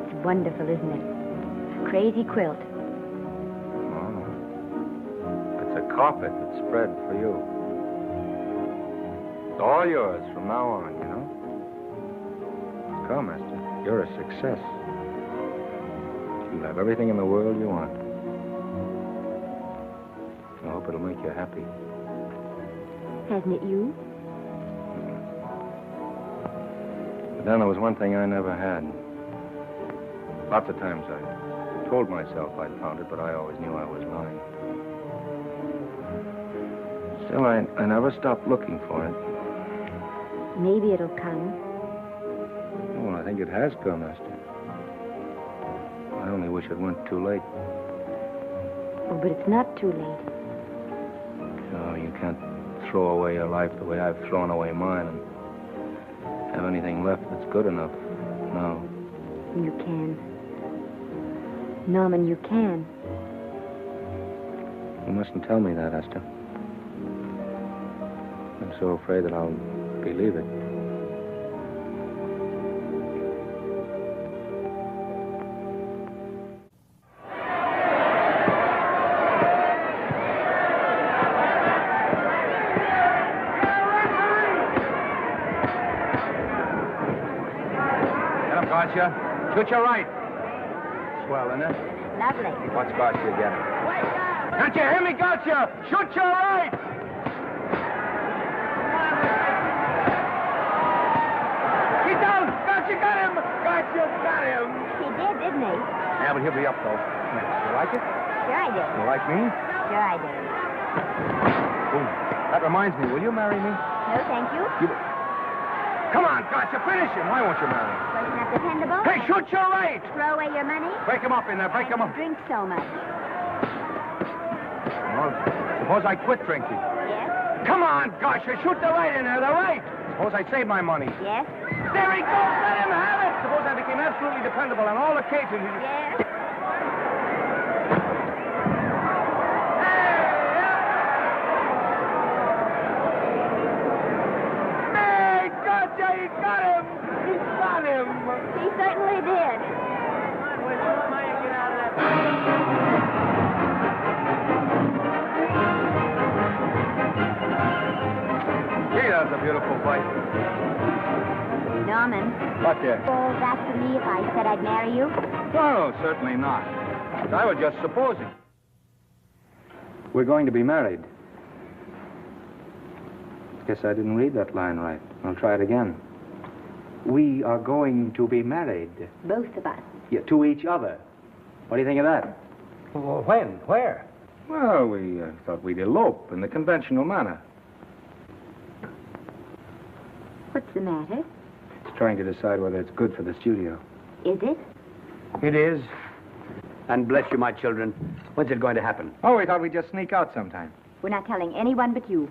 It's wonderful, isn't it? A crazy quilt. Oh. It's a carpet that's spread for you. It's all yours from now on, you know? Come, Esther. You're a success. You'll have everything in the world you want. I hope it'll make you happy. Hasn't it you? But then there was one thing I never had. Lots of times I told myself I'd found it, but I always knew I was lying. Still, I never stopped looking for it. Maybe it'll come. Oh, I think it has come, Esther. I only wish it weren't too late. Oh, but it's not too late. No, you can't throw away your life the way I've thrown away mine and have anything left that's good enough. No. You can. Norman, you can. You mustn't tell me that, Esther. I'm so afraid that I'll believe it. Garcia. Shoot your right. Swell, isn't it? Lovely. What's Garcia getting? Can't you hear me, Garcia? Shoot your right! He's down! Garcia got him! Garcia got him! He did, didn't he? Yeah, but he'll be up, though. You like it? Sure I did. You like me? Sure I did. Ooh, that reminds me. Will you marry me? No, thank you. Come on, Garcia, finish him. Why won't you marry him? Wasn't that dependable? Hey, shoot your right! Throw away your money? Break him up in there. Break him up. Drink so much. Well, suppose I quit drinking. Yes? Come on, Garcia, shoot the right in there, the right. Suppose I save my money. Yes? There he goes. Let him have it. Suppose I became absolutely dependable on all occasions. Yes? He got him! He got him! He certainly did. Gee, that was a beautiful fight. Norman. What, dear? Falls after me if I said I'd marry you? No, certainly not. I was just supposing. We're going to be married. Guess I didn't read that line right. I'll try it again. We are going to be married. Both of us. Yeah, to each other. What do you think of that? Well, when? Where? Well, we thought we'd elope in the conventional manner. What's the matter? It's trying to decide whether it's good for the studio. Is it? It is. And bless you, my children. When's it going to happen? Oh, we thought we'd just sneak out sometime. We're not telling anyone but you.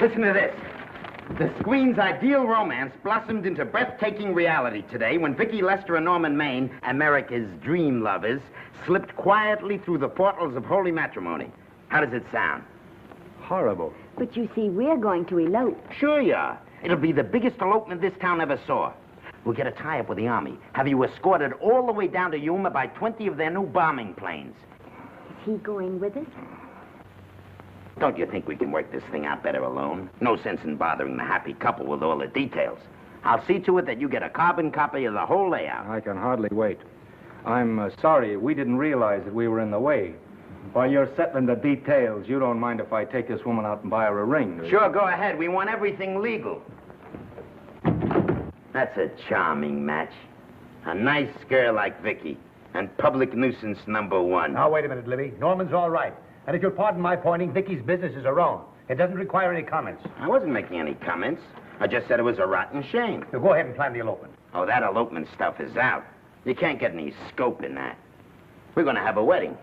Listen to this. The screen's ideal romance blossomed into breathtaking reality today when Vicki Lester and Norman Maine, America's dream lovers, slipped quietly through the portals of holy matrimony. How does it sound? Horrible. But you see, we're going to elope. Sure you are. It'll be the biggest elopement this town ever saw. We'll get a tie-up with the Army, have you escorted all the way down to Yuma by 20 of their new bombing planes. Is he going with us? Don't you think we can work this thing out better alone? No sense in bothering the happy couple with all the details. I'll see to it that you get a carbon copy of the whole layout. I can hardly wait. I'm sorry. We didn't realize that we were in the way. While you're settling the details, you don't mind if I take this woman out and buy her a ring, do you? Sure, go ahead. We want everything legal. That's a charming match. A nice girl like Vicky. And public nuisance #1. Now, wait a minute, Libby. Norman's all right. And if you'll pardon my pointing, Vicky's business is her own. It doesn't require any comments. I wasn't making any comments. I just said it was a rotten shame. So go ahead and plan the elopement. Oh, that elopement stuff is out. You can't get any scope in that. We're going to have a wedding.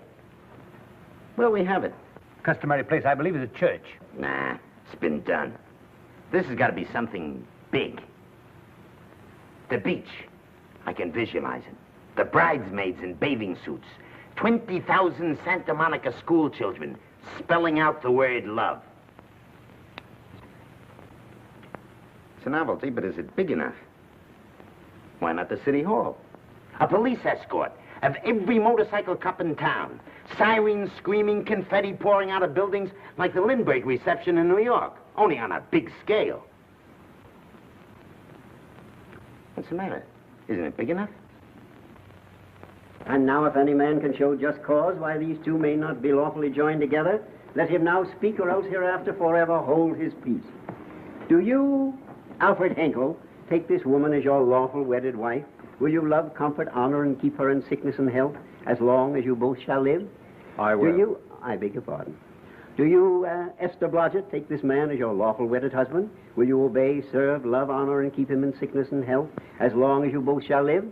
Where'll we have it? Customary place, I believe, is a church. Nah, it's been done. This has got to be something big. The beach. I can visualize it. The bridesmaids in bathing suits. 20,000 Santa Monica school children spelling out the word love. It's a novelty, but is it big enough? Why not the city hall? A police escort of every motorcycle cop in town. Sirens screaming, confetti pouring out of buildings like the Lindbergh reception in New York, only on a big scale. What's the matter? Isn't it big enough? And now if any man can show just cause why these two may not be lawfully joined together, let him now speak, or else hereafter forever hold his peace. Do you, Alfred Henkel, take this woman as your lawful wedded wife? Will you love, comfort, honor, and keep her in sickness and health as long as you both shall live? I will. Do you, I beg your pardon. Do you, Esther Blodgett, take this man as your lawful wedded husband? Will you obey, serve, love, honor, and keep him in sickness and health as long as you both shall live?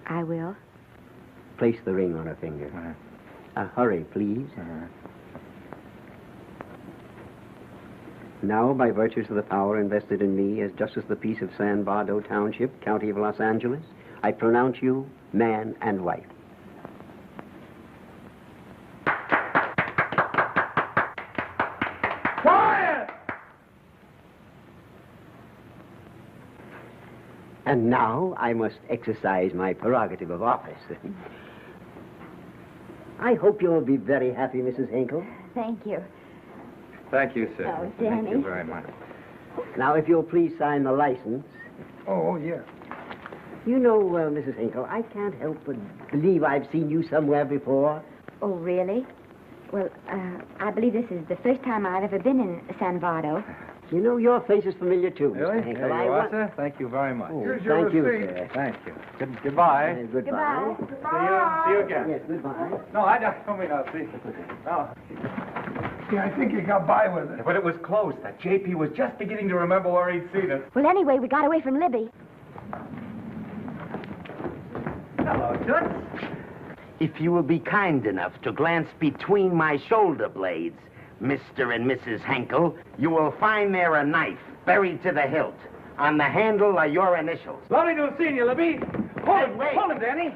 I will. Place the ring on her finger. Hurry, please. Now, by virtues of the power invested in me as Justice of the Peace of San Bardo Township, County of Los Angeles, I pronounce you man and wife. Quiet! And now I must exercise my prerogative of office. I hope you'll be very happy, Mrs. Hinkle. Thank you. Thank you, sir. Oh, Thank Danny. you very much. Now, if you'll please sign the license. Oh, yeah. You know, Mrs. Hinkle, I can't help but believe I've seen you somewhere before. Oh, really? Well, I believe this is the first time I've ever been in San Bardo. You know, your face is familiar, too, Really? Mr. Hinkle. There you are, sir. Thank you very much. Oh, thank you, sir. Thank you. Goodbye. Goodbye. See you again. Yes, goodbye. No, I don't mean I'll see. No. Yeah, I think you got by with it. But it was close. That JP was just beginning to remember where he'd seen it. Well, anyway, we got away from Libby. Hello, Toots. If you will be kind enough to glance between my shoulder blades, Mr. and Mrs. Henkel, you will find there a knife buried to the hilt. On the handle are your initials. Lovely to have seen you, Libby. Hold him, wait. hold him, Danny.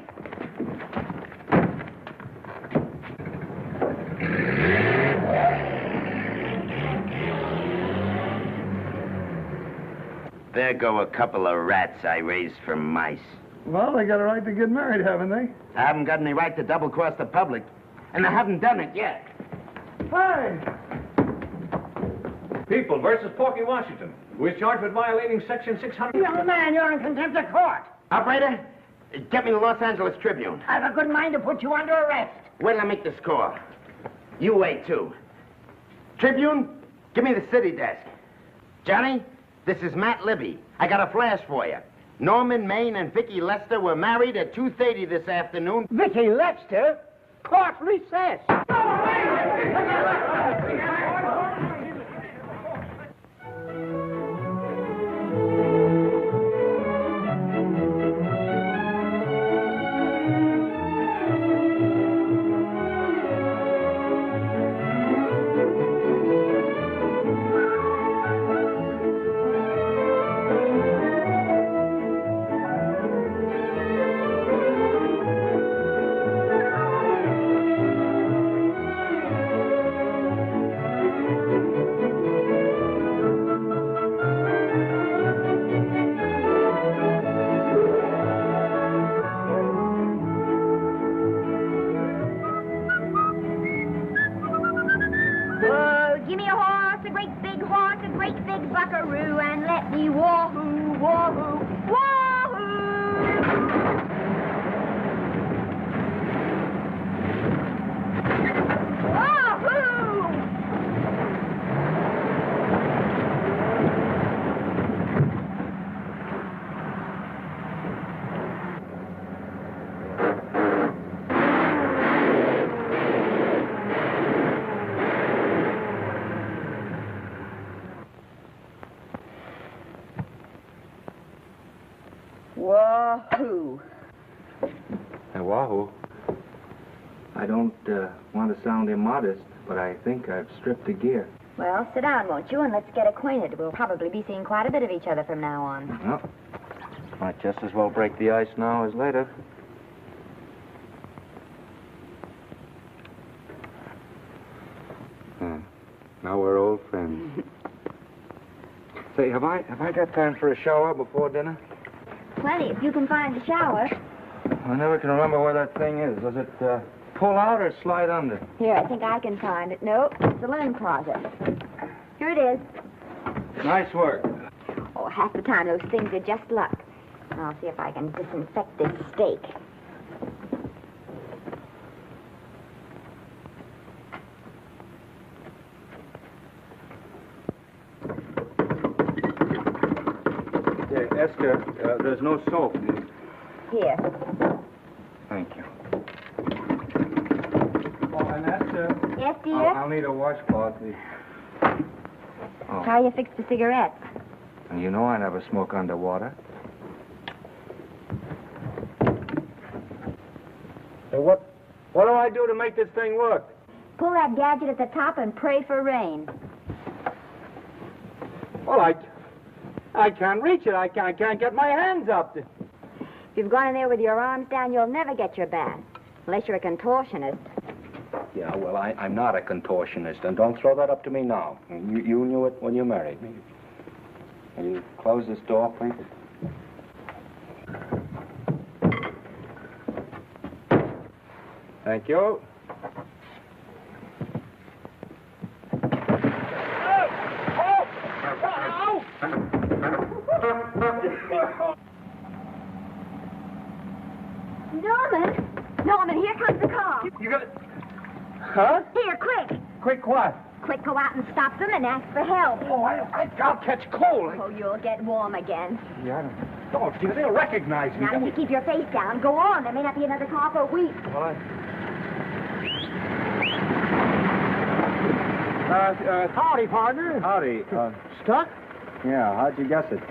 There go a couple of rats I raised from mice. Well, they got a right to get married, haven't they? I haven't got any right to double-cross the public, and I haven't done it yet. Hey! People versus Porky Washington, who is charged with violating Section 600. Young man, you're in contempt of court. Operator, get me the Los Angeles Tribune. I've a good mind to put you under arrest. Wait till I make this call. You wait, too. Tribune, give me the city desk. Johnny, this is Matt Libby. I got a flash for you. Norman Maine and Vicky Lester were married at 2:30 this afternoon. Vicky Lester? Court recess. a great big horse, a great big buckaroo, and let me wahoo, wahoo, wahoo! Wahoo! Hey, wahoo. I don't want to sound immodest, but I think I've stripped the gear. Well, sit down, won't you, and let's get acquainted. We'll probably be seeing quite a bit of each other from now on. Well, might just as well break the ice now as later. Now we're old friends. Say, have I got time for a shower before dinner? Plenty, if you can find the shower. I never can remember where that thing is. Does it pull out or slide under? Here, I think I can find it. Nope, it's the linen closet. Here it is. Nice work. Oh, half the time those things are just luck. I'll see if I can disinfect this steak. Esther, there's no soap. Here. Thank you. Oh, and Esther. Yes, dear? I'll need a washcloth. Oh. How you fix the cigarettes? And you know I never smoke underwater. Hey, what do I do to make this thing work? Pull that gadget at the top and pray for rain. Well, I can't reach it. I can't get my hands up. If you've gone in there with your arms down, you'll never get your bath. Unless you're a contortionist. Yeah, well, I'm not a contortionist, and don't throw that up to me now. You knew it when you married me. Will you close this door, please? Thank you. Norman, here comes the car. You got it? Huh? Here, quick. Quick what? Quick, go out and stop them and ask for help. Oh, I'll catch cold. Oh, you'll get warm again. Yeah, I don't. Oh, dear, they'll recognize me. Now, if you keep your face down, go on. There may not be another car for a week. Well, Howdy, partner. Howdy. Stuck? Yeah, how'd you guess it?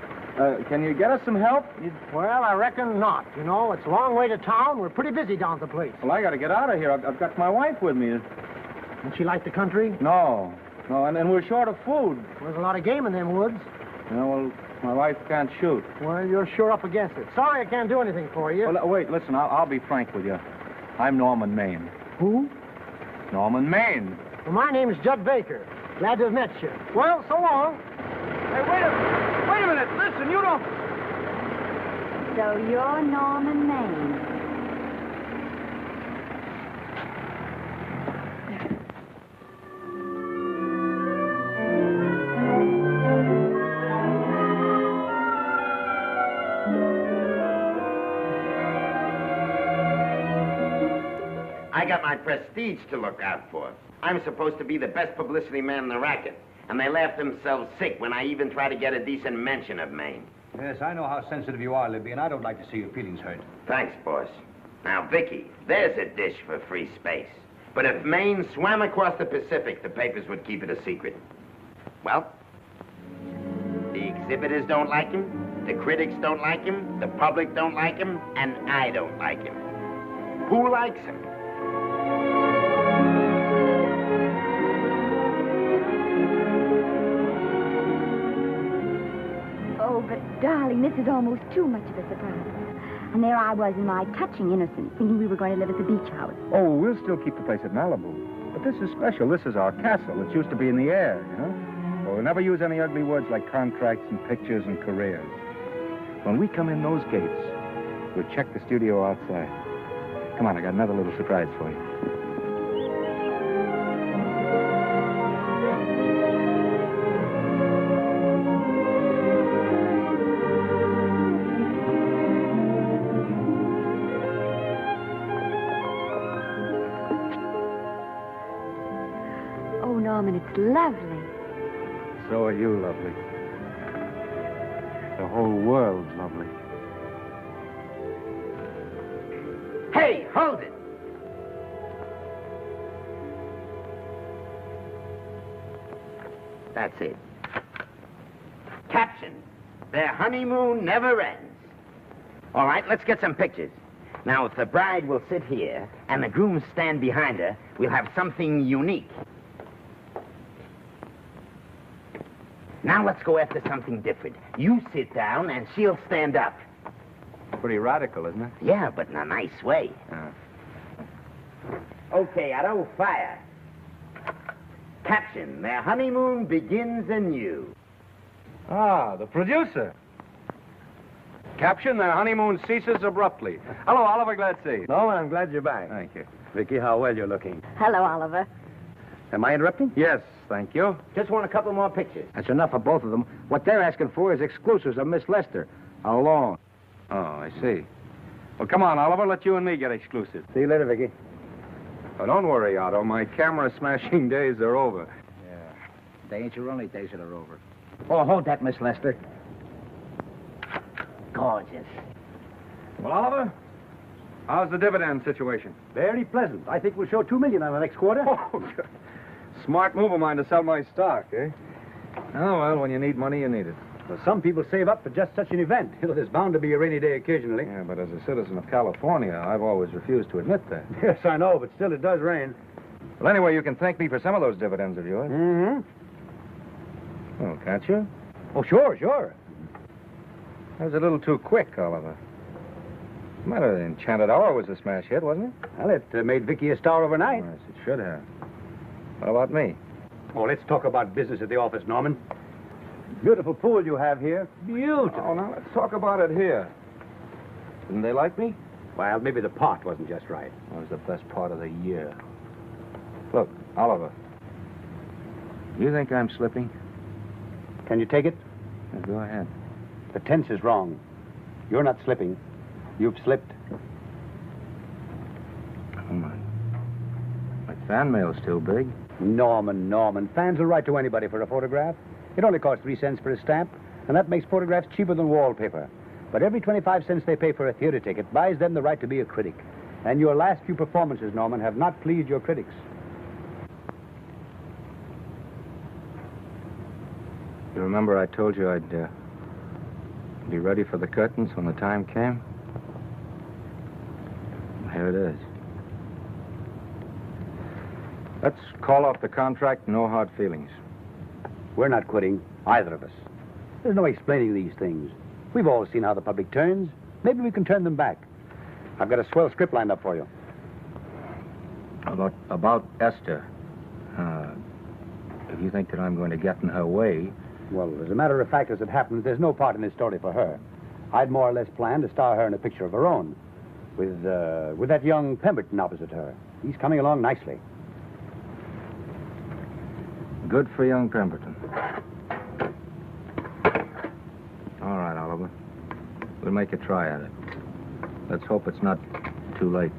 Can you get us some help? Well, I reckon not. You know, it's a long way to town. We're pretty busy down at the place. Well, I got to get out of here. I've got my wife with me. Don't she like the country? No, and we're short of food. There's a lot of game in them woods. You know, well, my wife can't shoot. Well, you're sure up against it. Sorry I can't do anything for you. Well, wait, listen, I'll be frank with you. I'm Norman Maine. Who? Norman Maine. Well, my name's Judd Baker. Glad to have met you. Well, so long. Hey, wait a minute. Listen, you don't... So you're Norman Maine. I got my prestige to look out for. I'm supposed to be the best publicity man in the racket. And they laugh themselves sick when I even try to get a decent mention of Maine. Yes, I know how sensitive you are, Libby, and I don't like to see your feelings hurt. Thanks, boss. Now, Vicky, there's a dish for free space. But if Maine swam across the Pacific, the papers would keep it a secret. Well, the exhibitors don't like him, the critics don't like him, the public don't like him, and I don't like him. Who likes him? Oh, but darling, this is almost too much of a surprise. And there I was in my touching innocence, thinking we were going to live at the beach house. Oh, we'll still keep the place at Malibu. But this is special. This is our castle. It's used to be in the air, you know? Well, we'll never use any ugly words like contracts and pictures and careers. When we come in those gates, we'll check the studio outside. Come on, I got another little surprise for you. lovely. So are you lovely. The whole world's lovely. Hey, hold it. That's it. Caption: their honeymoon never ends. All right, let's get some pictures. Now, if the bride will sit here and the groom stand behind her, we'll have something unique. Now let's go after something different. You sit down and she'll stand up. Pretty radical, isn't it? Yeah, but in a nice way. Okay, Otto, fire. Caption: their honeymoon begins anew. Ah, the producer. Caption: their honeymoon ceases abruptly. Hello, Oliver, glad to see you. Norman, I'm glad you're back. Thank you. Vicky, how well you're looking. Hello, Oliver. Am I interrupting? Yes, thank you. Just want a couple more pictures. That's enough for both of them. What they're asking for is exclusives of Miss Lester. Alone. Oh, I see. Well, come on, Oliver, let you and me get exclusive. See you later, Vicky. Oh, don't worry, Otto. My camera smashing days are over. Yeah. They ain't your only days that are over. Oh, hold that, Miss Lester. Gorgeous. Well, Oliver, how's the dividend situation? Very pleasant. I think we'll show $2 million on the next quarter. Oh, smart move of mine to sell my stock, eh? Oh, well, when you need money, you need it. Well, some people save up for just such an event. You know, there's bound to be a rainy day occasionally. Yeah, but as a citizen of California, I've always refused to admit that. Yes, I know, but still it does rain. Well, anyway, you can thank me for some of those dividends of yours. Mm-hmm. Oh, can't you? Oh, sure. That was a little too quick, Oliver. The matter, the Enchanted Hour was a smash hit, wasn't it? Well, it made Vicky a star overnight. Yes, it should have. What about me? Oh, let's talk about business at the office, Norman. Beautiful pool you have here. Beautiful. Oh, now let's talk about it here. Didn't they like me? Well, maybe the pot wasn't just right. It was the best part of the year. Look, Oliver, you think I'm slipping? Can you take it? Yeah, go ahead. The tense is wrong. You're not slipping. You've slipped. Oh, my fan mail's still big. Norman. Fans will write to anybody for a photograph. It only costs 3 cents for a stamp, and that makes photographs cheaper than wallpaper. But every 25 cents they pay for a theater ticket buys them the right to be a critic. And your last few performances, Norman, have not pleased your critics. You remember I told you I'd be ready for the curtains when the time came? Here it is. Let's call off the contract, no hard feelings. We're not quitting, either of us. There's no explaining these things. We've all seen how the public turns. Maybe we can turn them back. I've got a swell script lined up for you. About Esther. If you think that I'm going to get in her way... Well, as a matter of fact, as it happens, there's no part in this story for her. I'd more or less planned to star her in a picture of her own. With that young Pemberton opposite her. He's coming along nicely. Good for young Pemberton. All right, Oliver. We'll make a try at it. Let's hope it's not too late.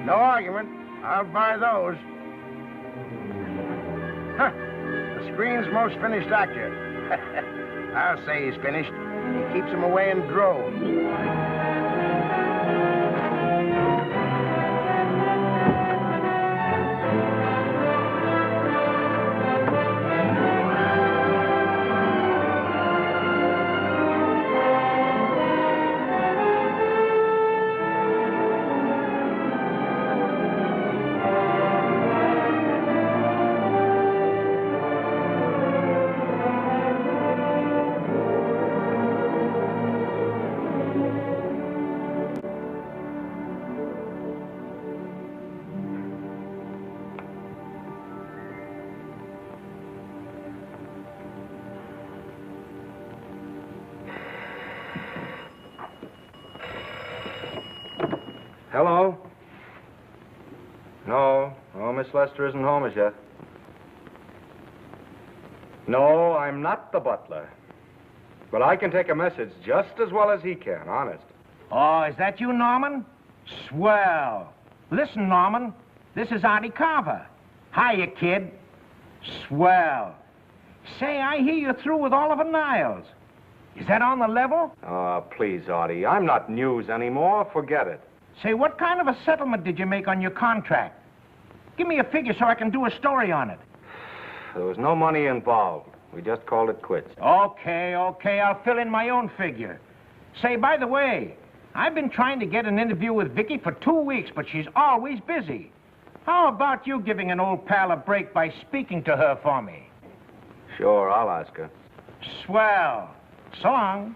No argument. I'll buy those. Huh. The screen's most finished actor. I'll say he's finished. He keeps them away in droves. Hello? No, Miss Lester isn't home as yet. No, I'm not the butler. But I can take a message just as well as he can, honest. Oh, is that you, Norman? Swell. Listen, Norman, this is Artie Carver. Hiya, kid. Swell. Say, I hear you're through with Oliver Niles. Is that on the level? Oh, please, Artie. I'm not news anymore. Forget it. Say, what kind of a settlement did you make on your contract? Give me a figure so I can do a story on it. There was no money involved. We just called it quits. Okay, I'll fill in my own figure. Say, by the way, I've been trying to get an interview with Vicky for 2 weeks, but she's always busy. How about you giving an old pal a break by speaking to her for me? Sure, I'll ask her. Swell. So long.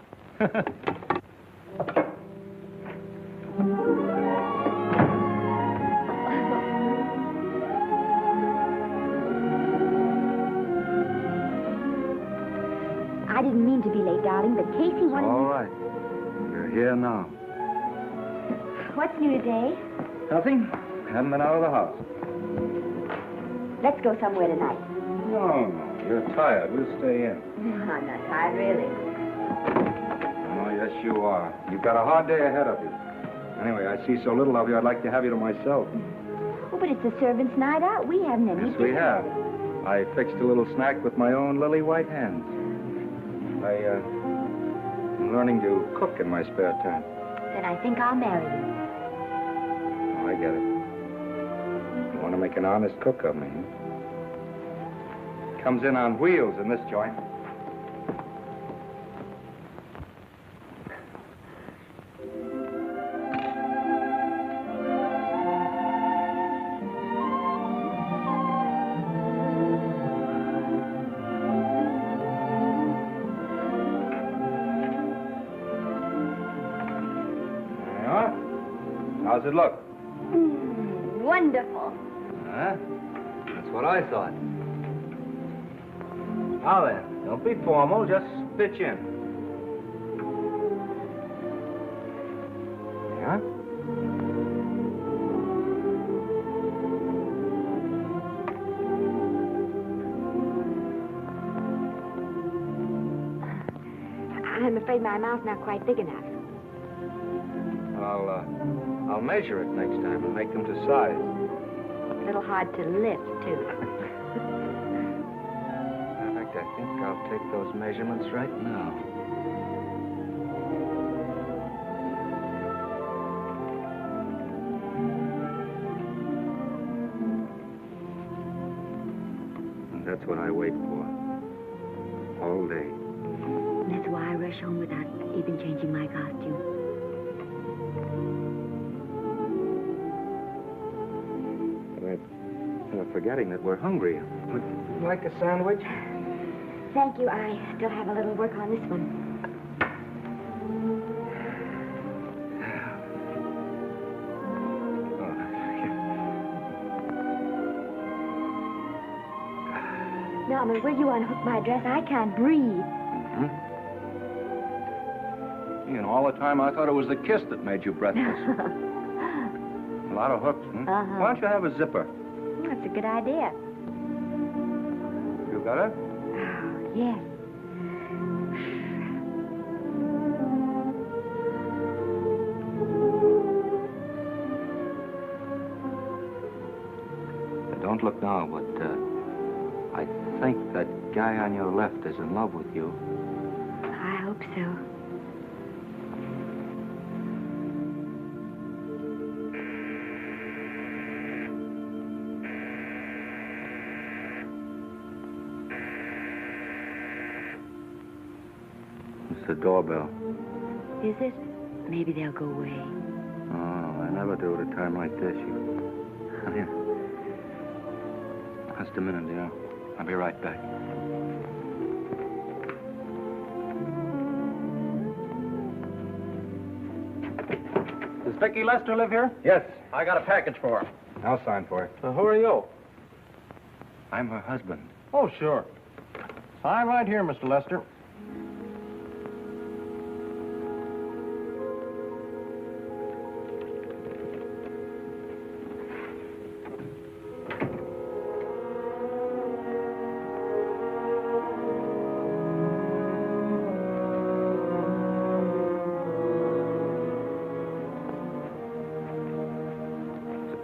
I didn't mean to be late, darling, but Casey wanted... All right. You're here now. What's new today? Nothing. Haven't been out of the house. Let's go somewhere tonight. No. You're tired. We'll stay in. I'm not tired, really. Oh, yes, you are. You've got a hard day ahead of you. Anyway, I see so little of you, I'd like to have you to myself. Oh, but it's a servant's night out. We haven't any... Yes, we have. I fixed a little snack with my own lily white hands. I'm learning to cook in my spare time. Then I think I'll marry you. Oh, I get it. You want to make an honest cook of me, huh? Comes in on wheels in this joint. How's it look? Wonderful. Huh? That's what I thought. Now then, don't be formal, just pitch in. Yeah? I'm afraid my mouth's not quite big enough. I'll measure it next time and make them to size. A little hard to lift, too. In fact, I think I'll take those measurements right now. And that's what I wait for. All day. That's why I rush home without even changing my costume. We're forgetting that we're hungry. Would you like a sandwich? Thank you. I still have a little work on this one. Norman, will you unhook my dress? I can't breathe. Mm-hmm. You know, all the time I thought it was the kiss that made you breathless. A lot of hooks, hmm? Uh-huh. Why don't you have a zipper? That's a good idea. You got it? Yes. Don't look now, but I think that guy on your left is in love with you. I hope so. It's the doorbell. Is it? Maybe they'll go away. Oh, I never do at a time like this. Here. Just a minute, dear. I'll be right back. Does Vicky Lester live here? Yes. I got a package for her. I'll sign for it. Who are you? I'm her husband. Oh, sure. Sign right here, Mr. Lester.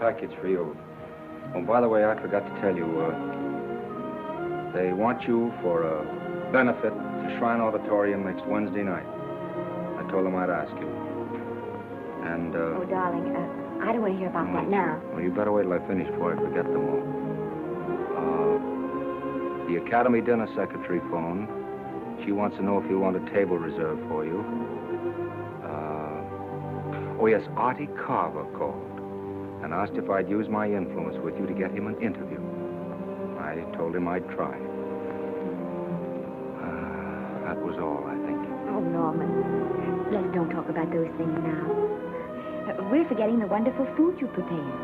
package for you. Oh, by the way, I forgot to tell you, they want you for a benefit to Shrine Auditorium next Wednesday night. I told them I'd ask you. And, Oh, darling, I don't want to hear about that now. Well, you better wait till I finish before I forget them all. The Academy dinner secretary phoned. She wants to know if you want a table reserved for you. Oh, yes, Artie Carver called and asked if I'd use my influence with you to get him an interview. I told him I'd try. That was all, I think. Oh, Norman, let's don't talk about those things now. We're forgetting the wonderful food you prepared.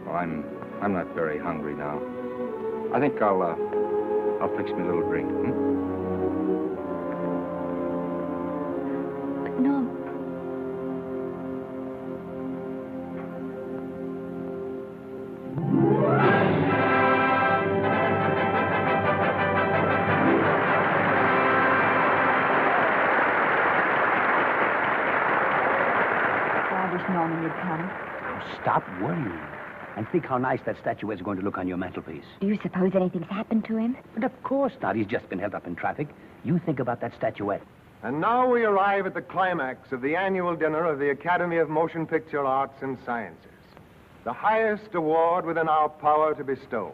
Well, I'm not very hungry now. I think I'll fix me a little drink, But, Norm... I wish Norman would come. Stop worrying. And think how nice that statue is going to look on your mantelpiece. Do you suppose anything's happened to him? But of course not. He's just been held up in traffic. You think about that statuette. And now we arrive at the climax of the annual dinner of the Academy of Motion Picture Arts and Sciences, the highest award within our power to bestow.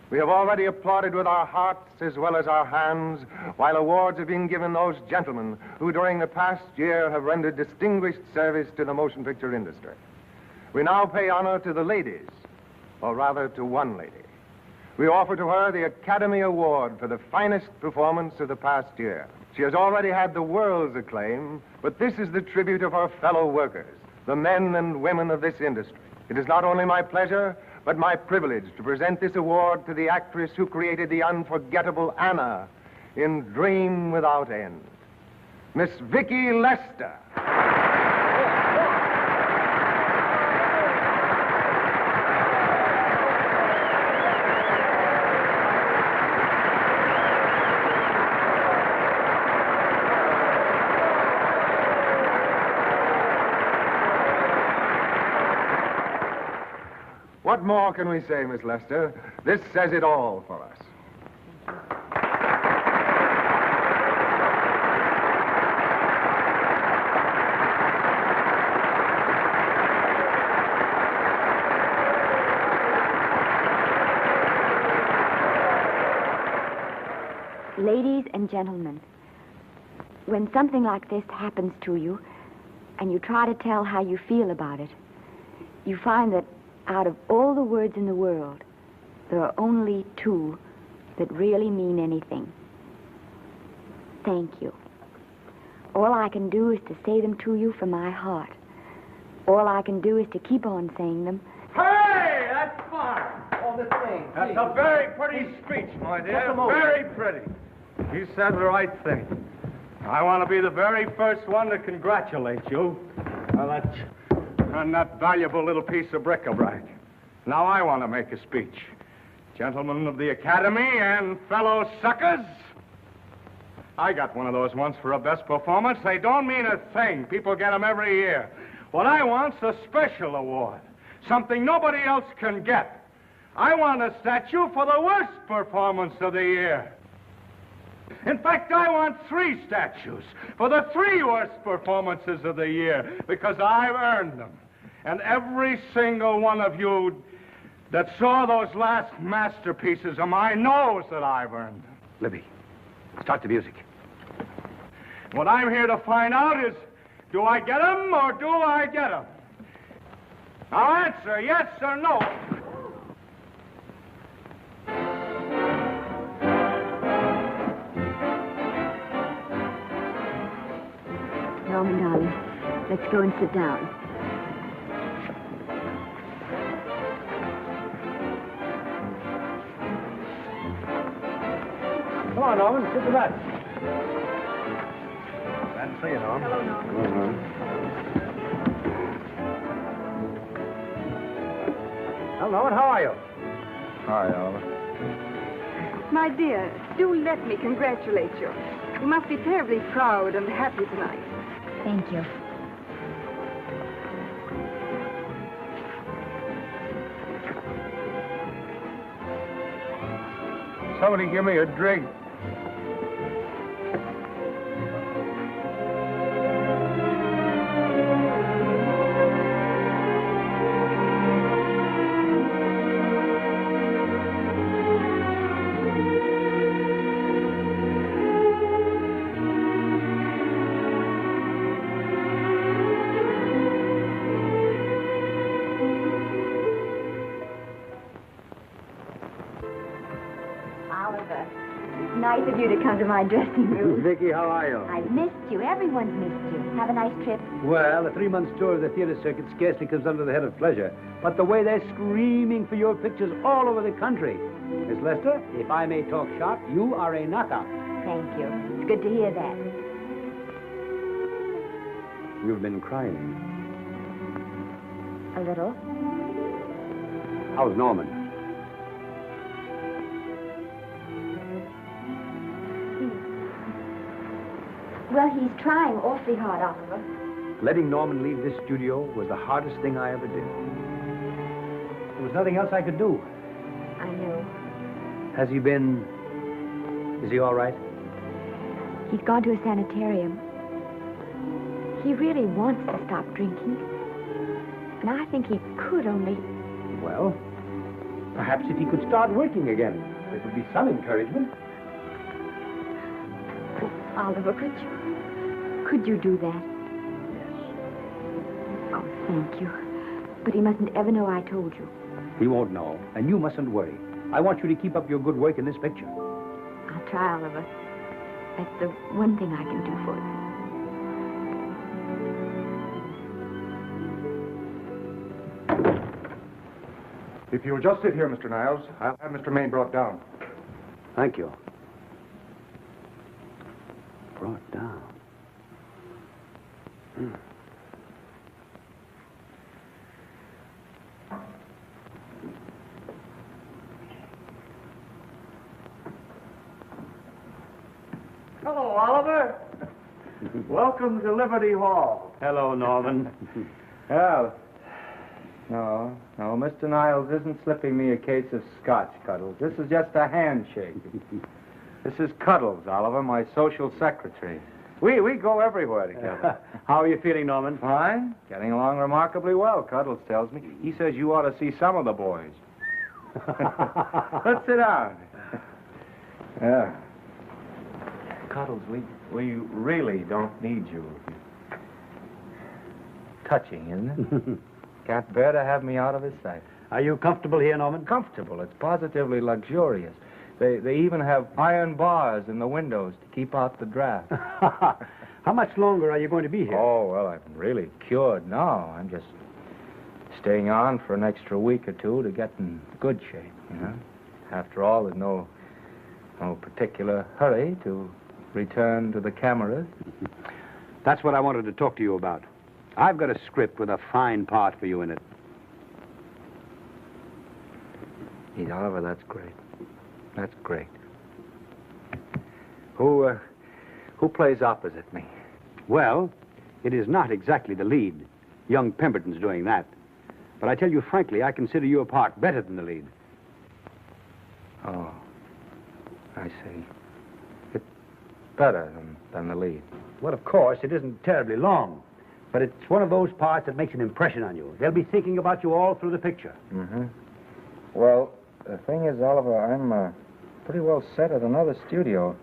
We have already applauded with our hearts as well as our hands, while awards have been given those gentlemen who during the past year have rendered distinguished service to the motion picture industry. We now pay honor to the ladies, or rather to one lady. We offer to her the Academy Award for the finest performance of the past year. She has already had the world's acclaim, but this is the tribute of her fellow workers, the men and women of this industry. It is not only my pleasure, but my privilege to present this award to the actress who created the unforgettable Anna in Dream Without End, Miss Vicki Lester. What more can we say, Miss Lester? This says it all for us. Ladies and gentlemen, when something like this happens to you, and you try to tell how you feel about it, you find that out of all the words in the world, there are only two that really mean anything. Thank you. All I can do is to say them to you from my heart. All I can do is to keep on saying them. Hey, that's fine. All this thing. That's a very pretty speech, my dear. Very pretty. You said the right thing. I want to be the very first one to congratulate you on that valuable little piece of bric-a-brac. Now I want to make a speech. Gentlemen of the Academy and fellow suckers, I got one of those once for a best performance. They don't mean a thing. People get them every year. What I want's a special award, something nobody else can get. I want a statue for the worst performance of the year. In fact, I want 3 statues for the 3 worst performances of the year, because I've earned them. And every single one of you that saw those last masterpieces of mine knows that I've earned them. Libby, start the music. What I'm here to find out is, do I get them or do I get them? Now answer yes or no. Norman, darling, let's go and sit down. Come on, Norman, sit to that. Glad to see you, Norman. Hello, Norman. Well, Norman, how are you? Hi, Oliver. My dear, do let me congratulate you. You must be terribly proud and happy tonight. Thank you. Somebody give me a drink. Oliver, it's nice of you to come to my dressing room. Vicky, how are you? I've missed you. Everyone's missed you. Have a nice trip. Well, a 3-month tour of the theater circuit scarcely comes under the head of pleasure. But the way they're screaming for your pictures all over the country. Miss Lester, if I may talk shop, you are a knockout. Thank you. It's good to hear that. You've been crying. A little. How's Norman? Well, he's trying awfully hard, Oliver. Letting Norman leave this studio was the hardest thing I ever did. There was nothing else I could do. I know. Has he been... Is he all right? He's gone to a sanitarium. He really wants to stop drinking. And I think he could only... Well, perhaps if he could start working again, it would be some encouragement. Oliver, could you do that? Yes. Oh, thank you. But he mustn't ever know I told you. He won't know, and you mustn't worry. I want you to keep up your good work in this picture. I'll try, Oliver. That's the one thing I can do for you. If you'll just sit here, Mr. Niles, I'll have Mr. Maine brought down. Thank you. Brought down. Hello, Oliver. Welcome to Liberty Hall. Hello, Norman. Well, no, Mr. Niles isn't slipping me a case of scotch, Cuddles. This is just a handshake. This is Cuddles, Oliver, my social secretary. We go everywhere together. How are you feeling, Norman? Fine. Getting along remarkably well, Cuddles tells me. He says you ought to see some of the boys. Let's sit down. Yeah. Cuddles, we really don't need you. Touching, isn't it? Can't bear to have me out of his sight. Are you comfortable here, Norman? Comfortable. It's positively luxurious. They even have iron bars in the windows to keep out the draft. How much longer are you going to be here? Oh, well, I'm really cured now. I'm just staying on for an extra week or two to get in good shape, you know. After all, there's no particular hurry to return to the cameras. That's what I wanted to talk to you about. I've got a script with a fine part for you in it. Gee, Oliver, that's great. That's great. Who plays opposite me? Well, it is not exactly the lead. Young Pemberton's doing that. But I tell you frankly, I consider your part better than the lead. Oh, I see. It's better than the lead. Well, of course, it isn't terribly long. But it's one of those parts that makes an impression on you. They'll be thinking about you all through the picture. Mm-hmm. Well, the thing is, Oliver, I'm pretty well set at another studio.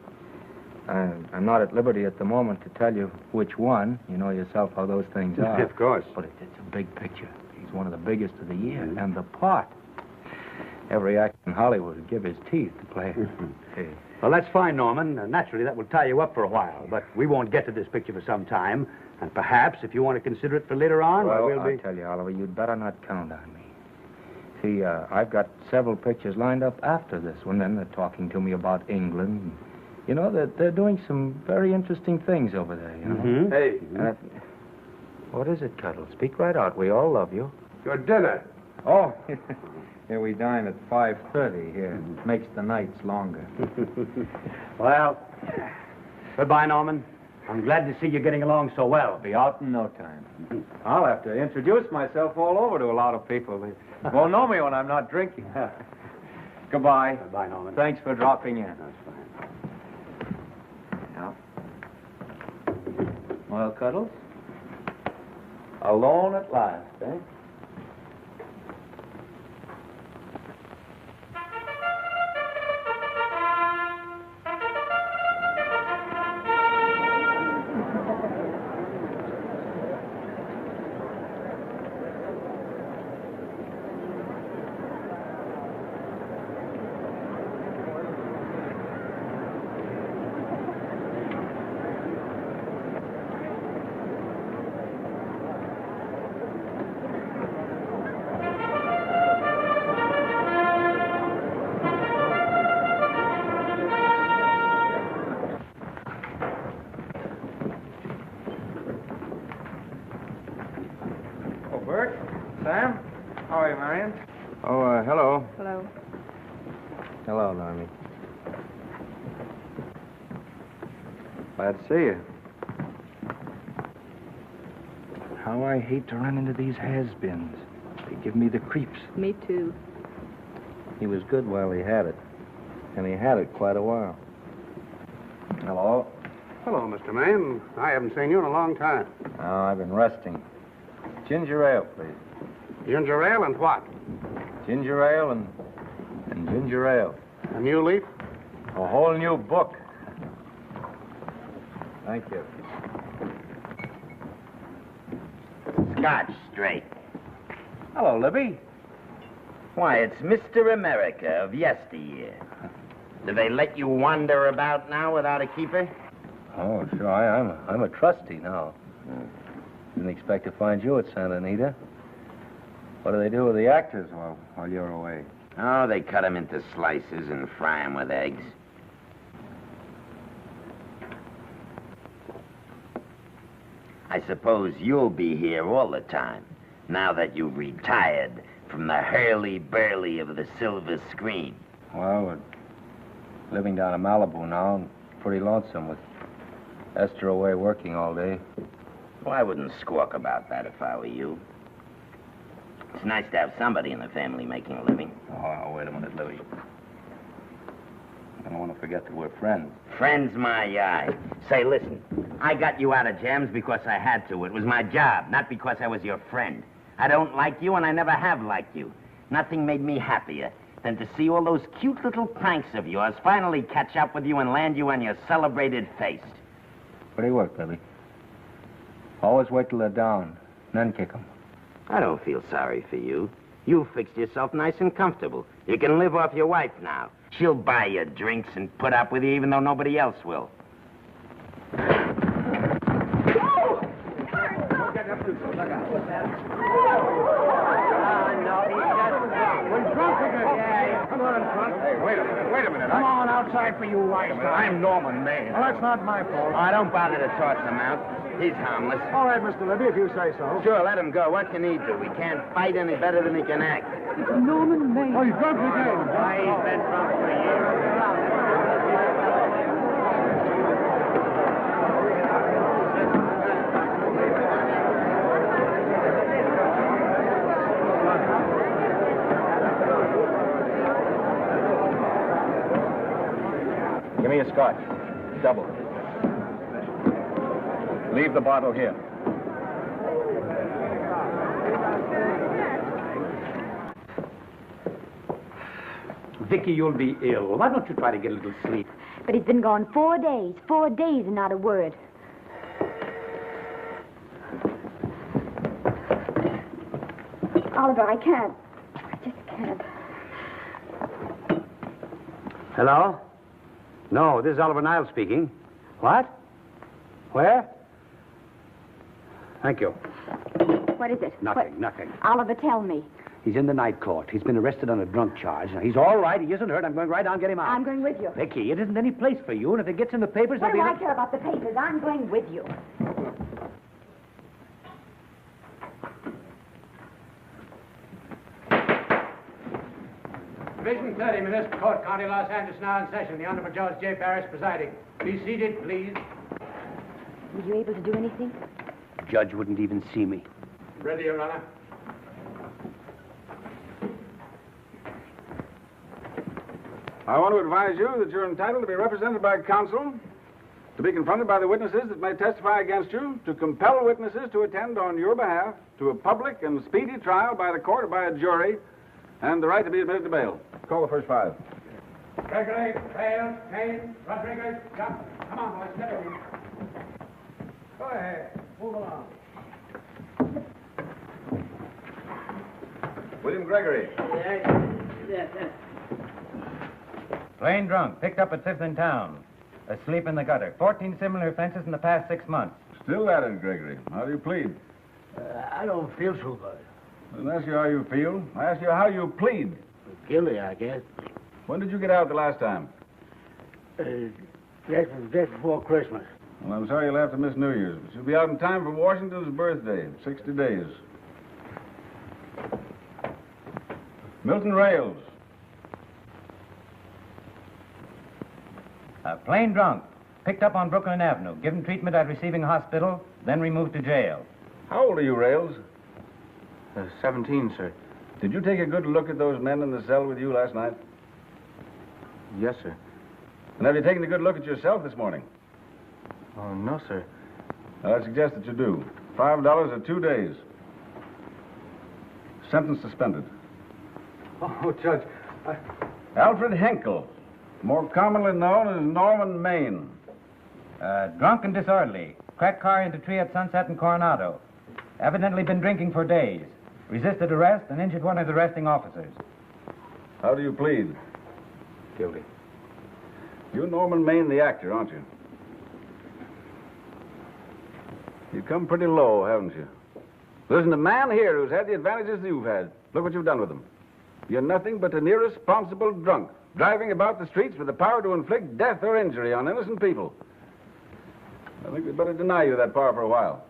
I'm not at liberty at the moment to tell you which one. You know yourself how those things are. Of course. But it's a big picture. He's one of the biggest of the year. Mm-hmm. And the part. Every actor in Hollywood would give his teeth to play. Hey. Well, that's fine, Norman. Naturally, that will tie you up for a while. But we won't get to this picture for some time. And perhaps, if you want to consider it for later on, well, I'll tell you, Oliver, you'd better not count on me. See, I've got several pictures lined up after this one. Then they're talking to me about England. You know, they're doing some very interesting things over there, you know. Mm-hmm. Hey. What is it, Cuddle? Speak right out. We all love you. Your dinner. Oh, here we dine at 5:30 here. It makes the nights longer. Well, goodbye, Norman. I'm glad to see you getting along so well. Be out in no time. I'll have to introduce myself all over to a lot of people. They won't know me when I'm not drinking. Goodbye. Bye, Norman. Thanks for dropping in. That's fine. Yeah. Well, Cuddles? Alone at last, eh? Bert? Sam? How are you, Marion? Oh, hello. Hello. Hello, Normie. Glad to see you. How I hate to run into these has-beens. They give me the creeps. Me too. He was good while he had it. And he had it quite a while. Hello? Hello, Mr. Maine. I haven't seen you in a long time. Oh, I've been resting. Ginger ale, please. Ginger ale and what? Ginger ale and ginger ale. A new leaf? A whole new book. Thank you. Scotch straight. Hello, Libby. Why, it's Mr. America of yesteryear. Do they let you wander about now without a keeper? Oh, sure. I'm a trustee now. Didn't expect to find you at Santa Anita. What do they do with the actors while you're away? Oh, they cut them into slices and fry them with eggs. I suppose you'll be here all the time, now that you've retired from the hurly-burly of the silver screen. Well, we're living down in Malibu now and pretty lonesome with Esther away working all day. Well, I wouldn't squawk about that if I were you. It's nice to have somebody in the family making a living. Oh, wait a minute, Louie. I don't want to forget that we're friends. Friends, my eye. Say, listen, I got you out of jams because I had to. It was my job, not because I was your friend. I don't like you, and I never have liked you. Nothing made me happier than to see all those cute little pranks of yours finally catch up with you and land you on your celebrated face. Where do you work, Billy? Always wait till they're down, then kick them. I don't feel sorry for you. You fixed yourself nice and comfortable. You can live off your wife now. She'll buy you drinks and put up with you even though nobody else will. Come on, Trunk. Hey, wait a minute. Come on outside for you wise guys. I'm Norman Maine. Well, that's not my fault. Oh, don't bother to toss him out. He's harmless. All right, Mr. Libby, if you say so. Sure, let him go. What can he do? He can't fight any better than he can act. Norman Maine. Oh, he's drunk again. Why, he's been drunk for years. Give me a scotch. Double. Leave the bottle here. Vicky, you'll be ill. Why don't you try to get a little sleep? But he's been gone 4 days. 4 days and not a word. Oliver, I can't. I just can't. Hello? No, this is Oliver Niles speaking. What? Where? Thank you. What is it? Nothing. Oliver, tell me. He's in the night court. He's been arrested on a drunk charge. Now, he's all right. He isn't hurt. I'm going right down and get him out. I'm going with you. Vicky, it isn't any place for you, and if it gets in the papers, What there'll do be... I care about the papers? I'm going with you. Division 30, Municipal Court, County Los Angeles, now in session. The Honorable Judge J. Parrish presiding. Be seated, please. Were you able to do anything? The judge wouldn't even see me. Ready, Your Honor. I want to advise you that you're entitled to be represented by counsel, to be confronted by the witnesses that may testify against you, to compel witnesses to attend on your behalf to a public and speedy trial by the court or by a jury, and the right to be admitted to bail. Call the first five. Gregory, Bale, Kane, Rodriguez, Johnson. Come on, boys, get over. Go ahead. Move along. William Gregory. Plain drunk, picked up at 5th in town. Asleep in the gutter. 14 similar offenses in the past 6 months. Still at it, Gregory. How do you plead? I don't feel so good. I didn't ask you how you feel. I asked you how you plead. Guilty, I guess. When did you get out the last time? Just before Christmas. Well, I'm sorry you'll have to miss New Year's, but you'll be out in time for Washington's birthday, 60 days. Milton Rails. Plain drunk, picked up on Brooklyn Avenue, given treatment at receiving hospital, then removed to jail. How old are you, Rails? 17, sir. Did you take a good look at those men in the cell with you last night? Yes, sir. And have you taken a good look at yourself this morning? Oh, no, sir. I suggest that you do. $5 or 2 days. Sentence suspended. Oh, Judge, Alfred Henkel, more commonly known as Norman Maine. Drunk and disorderly. Cracked car into tree at Sunset and Coronado. Evidently been drinking for days. Resisted arrest and injured one of the arresting officers. How do you plead? Guilty. You're Norman Maine, the actor, aren't you? You've come pretty low, haven't you? There isn't a man here who's had the advantages you've had. Look what you've done with them. You're nothing but an irresponsible drunk, driving about the streets with the power to inflict death or injury on innocent people. I think we'd better deny you that power for a while.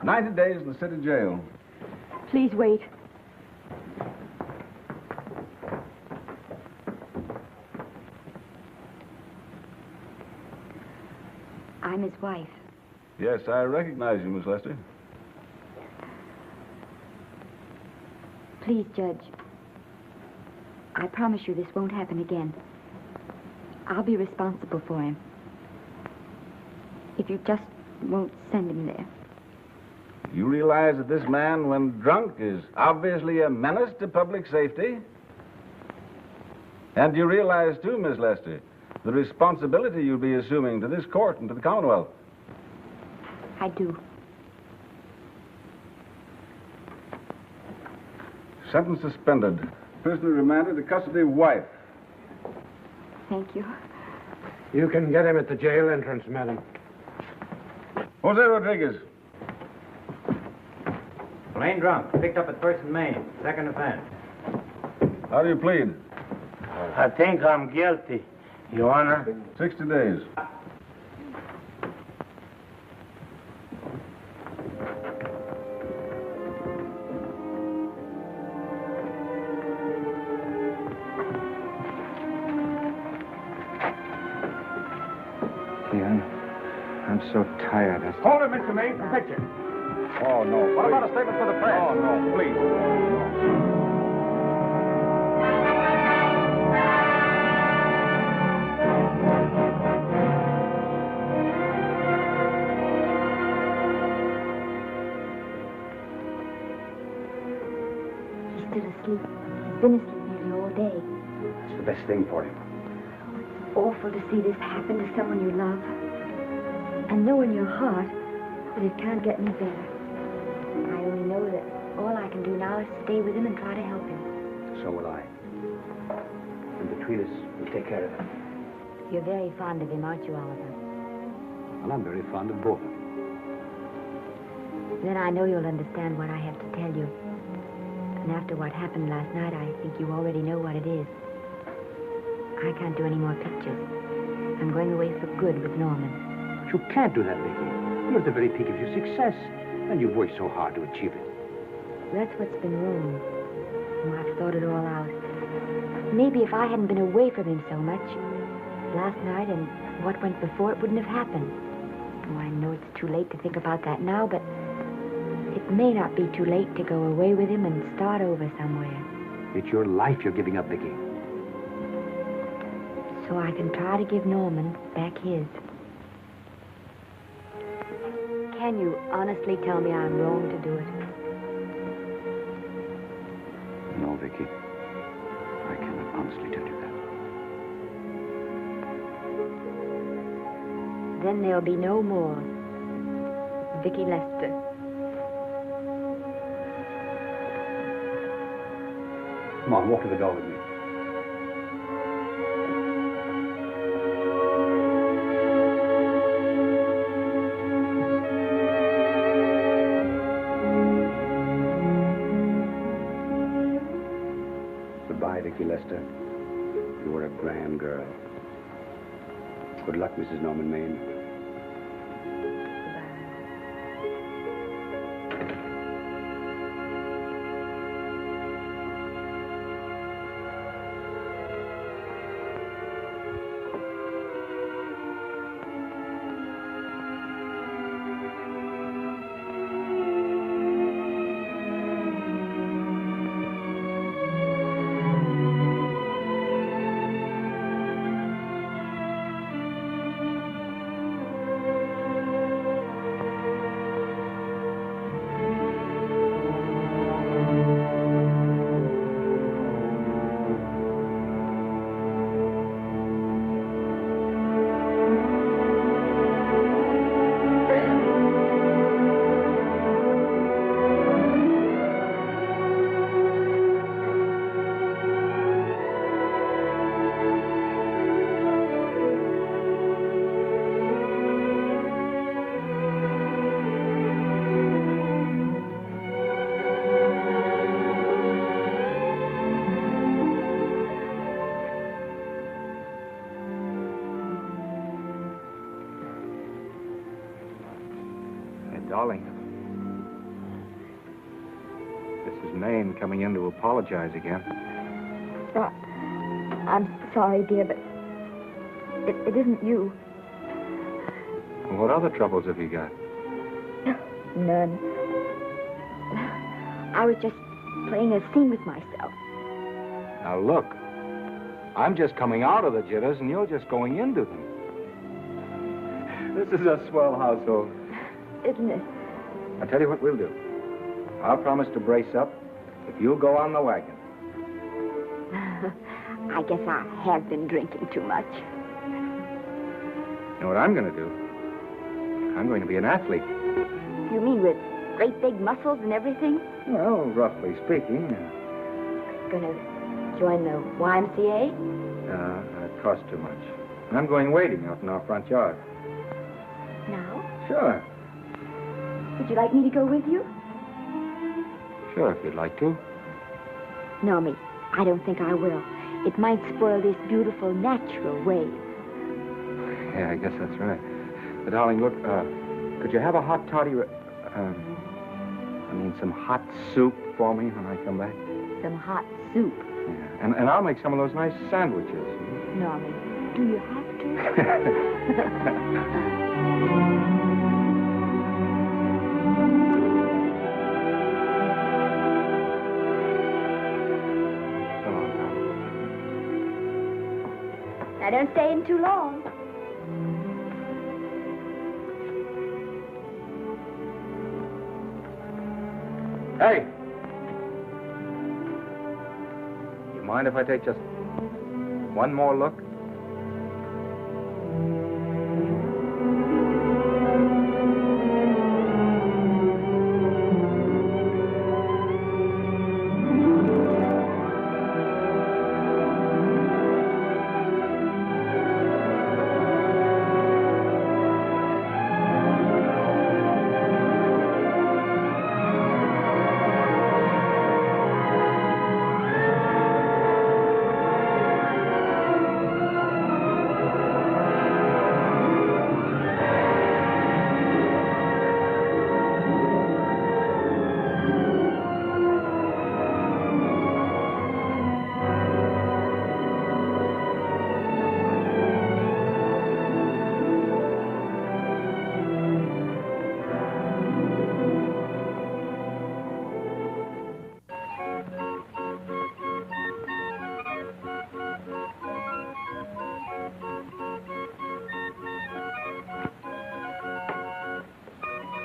90 days in the city jail. Please wait. I'm his wife. Yes, I recognize you, Miss Lester. Please, Judge. I promise you this won't happen again. I'll be responsible for him. If you just won't send him there. You realize that this man, when drunk, is obviously a menace to public safety? And you realize, too, Miss Lester, the responsibility you'll be assuming to this court and to the Commonwealth. I do. Sentence suspended. Prisoner remanded to custody of wife. Thank you. You can get him at the jail entrance, madam. Jose Rodriguez. Plain drunk, picked up at 1st and Main. Second offense. How do you plead? I think I'm guilty, Your Honor. 60 days. I'm so tired. Hold it, Mr. Maine, for picture. Oh, no. What about a statement for the press? Oh, no, please. He's still asleep. He's been asleep nearly all day. It's the best thing for him. Awful to see this happen to someone you love. And know in your heart that it can't get any better. I only know that all I can do now is stay with him and try to help him. So will I. And between us, we'll take care of him. You're very fond of him, aren't you, Oliver? And I'm very fond of both of them. Then I know you'll understand what I have to tell you. And after what happened last night, I think you already know what it is. I can't do any more pictures. I'm going away for good with Norman. But you can't do that, Vicky. You're at the very peak of your success. And you've worked so hard to achieve it. That's what's been wrong. Oh, I've thought it all out. Maybe if I hadn't been away from him so much, last night and what went before, it wouldn't have happened. Oh, I know it's too late to think about that now, but it may not be too late to go away with him and start over somewhere. It's your life you're giving up, Vicky. so I can try to give Norman back his. Can you honestly tell me I'm wrong to do it? No, Vicky. I cannot honestly tell you that. Then there'll be no more Vicky Lester. Come on, walk to the door with me. Goodbye, Vicky Lester. You were a grand girl. Good luck, Mrs. Norman Maine. Darling, this is Maine coming in to apologize again. I'm sorry, dear, but it isn't you. What other troubles have you got? None. I was just playing a scene with myself. Now look, I'm just coming out of the jitters and you're just going into them. This is a swell household. Isn't it? I'll tell you what we'll do. I'll promise to brace up if you'll go on the wagon. I guess I have been drinking too much. You know what I'm going to do? I'm going to be an athlete. You mean with great big muscles and everything? Well, roughly speaking. Gonna join the YMCA? That costs too much. I'm going wading out in our front yard. Now? Sure. Would you like me to go with you? Sure, if you'd like to. No, me. I don't think I will. It might spoil this beautiful natural wave. Yeah, I guess that's right. But, darling, look, could you have a hot toddy, some hot soup for me when I come back? Some hot soup? Yeah, and I'll make some of those nice sandwiches. Norman, do you have to? Now, don't stay in too long. Hey! You mind if I take just one more look?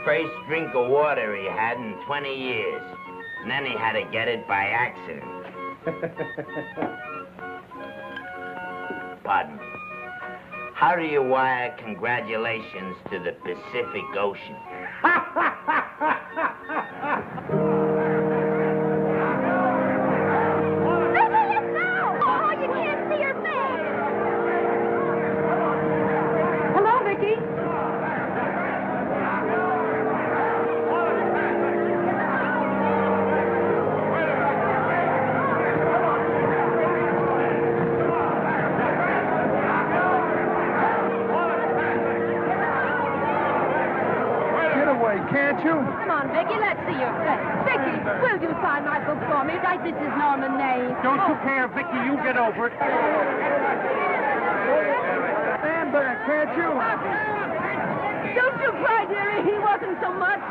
first drink of water he had in 20 years. And then he had to get it by accident. Pardon me. How do you wire congratulations to the Pacific Ocean? Hello, Vicky. Can't you? Come on, Vicky, let's see your face. Vicky, will you sign my book for me? Write this is Norman May. Don't you care, Vicky. You get over it. Stand back, can't you? Don't you cry, dearie. He wasn't so much.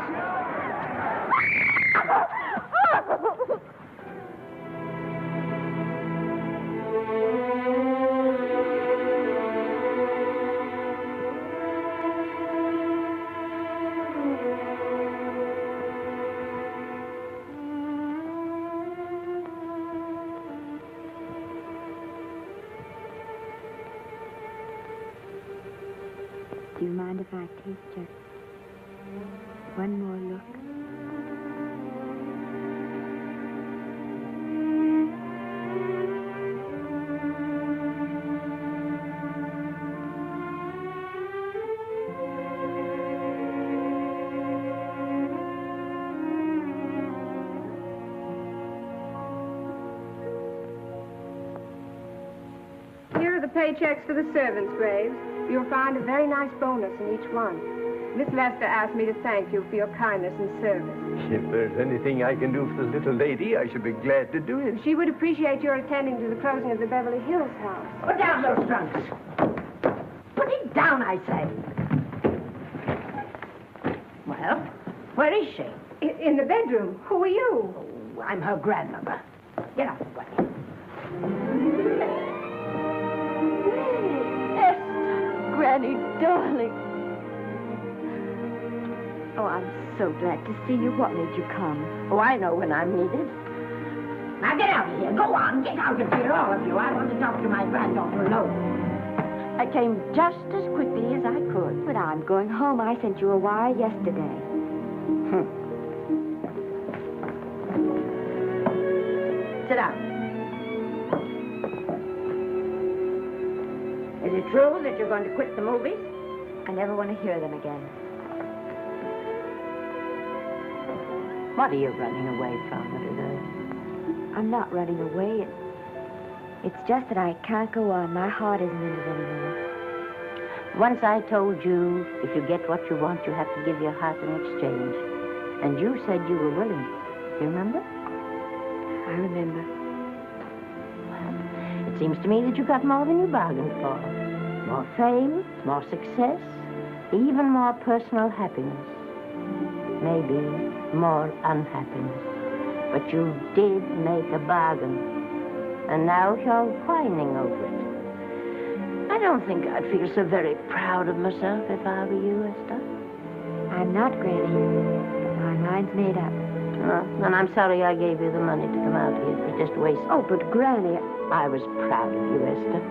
Do you mind if I take just one more look? Here are the paychecks for the servants, Graves. You'll find a very nice bonus in each one. Miss Lester asked me to thank you for your kindness and service. If there's anything I can do for the little lady, I should be glad to do it. She would appreciate your attending to the closing of the Beverly Hills house. Put down those trunks. Put it down, I say. Well, where is she? In the bedroom. Who are you? Oh, I'm her grandmother. Get out of the way. Granny, darling. Oh, I'm so glad to see you. What made you come? Oh, I know when I'm needed. Now get out of here. Go on. Get out of here, all of you. I want to talk to my granddaughter alone. I came just as quickly as I could. But I'm going home. I sent you a wire yesterday. Sit down. Is it true that you're going to quit the movies? I never want to hear them again. What are you running away from, little girl? I'm not running away. It's just that I can't go on. My heart isn't in it anymore. Once I told you, if you get what you want, you have to give your heart in exchange. And you said you were willing. Do you remember? I remember. Well, it seems to me that you got more than you bargained for. More fame, more success, even more personal happiness. Maybe more unhappiness. But you did make a bargain. And now you're whining over it. I don't think I'd feel so very proud of myself if I were you, Esther. I'm not, Granny. But my mind's made up. Oh, and I'm sorry I gave you the money to come out here. It was just wasted. Oh, but Granny... I was proud of you, Esther.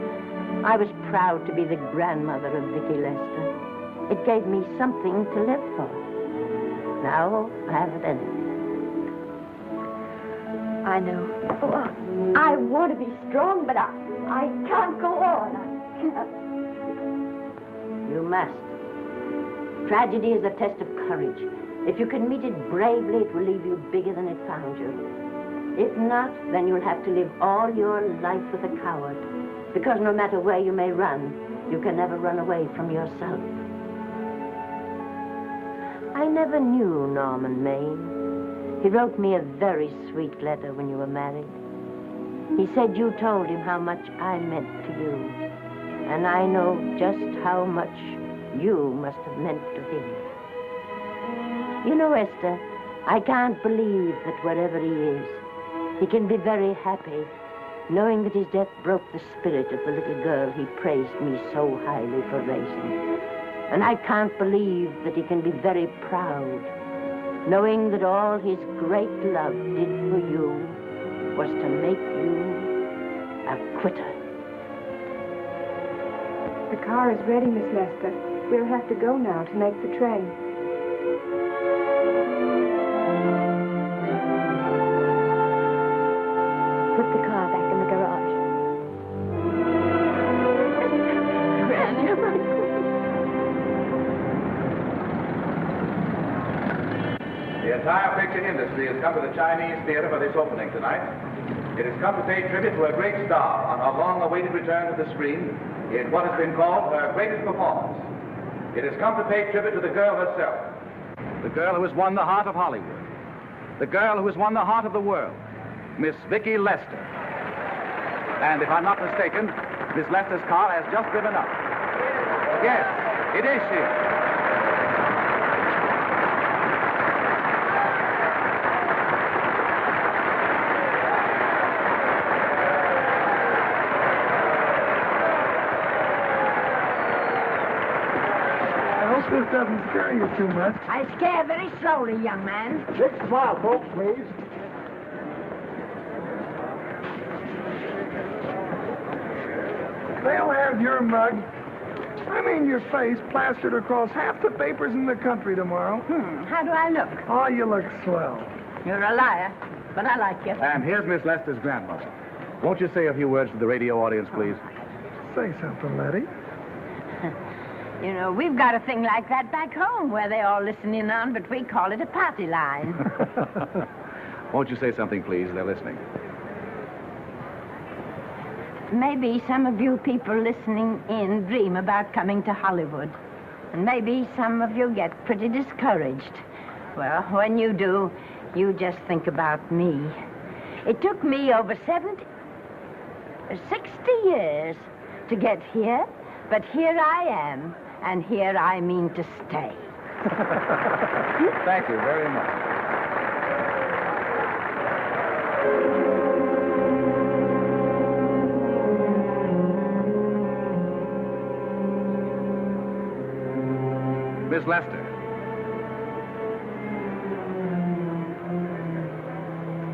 I was proud to be the grandmother of Vicky Lester. It gave me something to live for. Now I haven't anything. I know. Oh, I want to be strong, but I can't go on. You must. Tragedy is a test of courage. If you can meet it bravely, it will leave you bigger than it found you. If not, then you'll have to live all your life with a coward. Because no matter where you may run, you can never run away from yourself. I never knew Norman Maine. He wrote me a very sweet letter when you were married. He said you told him how much I meant to you. And I know just how much you must have meant to him. You know, Esther, I can't believe that wherever he is, he can be very happy, knowing that his death broke the spirit of the little girl he praised me so highly for raising. And I can't believe that he can be very proud, knowing that all his great love did for you was to make you a quitter. The car is ready, Miss Lester. We'll have to go now to make the train. Put the car back in the garage. Granny, The entire picture industry has come to the Chinese Theater for this opening tonight. It has come to pay tribute to a great star on her long-awaited return to the screen in what has been called her greatest performance. It has come to pay tribute to the girl herself. The girl who has won the heart of Hollywood. The girl who has won the heart of the world. Miss Vicki Lester. And if I'm not mistaken, Miss Lester's car has just driven up. Yes, it is she. This doesn't scare you too much. I scare very slowly, young man. Big smile, folks, please. They'll have your mug, I mean your face, plastered across half the papers in the country tomorrow. How do I look? Oh, you look swell. You're a liar, but I like you. And here's Miss Lester's grandmother. Won't you say a few words to the radio audience, please? Say something, Letty. You know, we've got a thing like that back home where they all listen in on, but we call it a party line. Won't you say something, please? They're listening. Maybe some of you people listening in dream about coming to Hollywood. And maybe some of you get pretty discouraged. Well, when you do, you just think about me. It took me over 60 years to get here, but here I am. And here I mean to stay. Thank you very much. Miss Lester.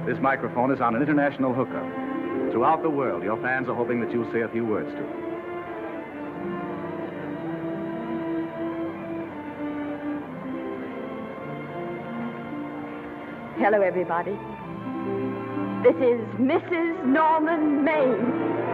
This microphone is on an international hookup. Throughout the world, your fans are hoping that you'll say a few words to them. Hello, everybody. This is Mrs. Norman Maine.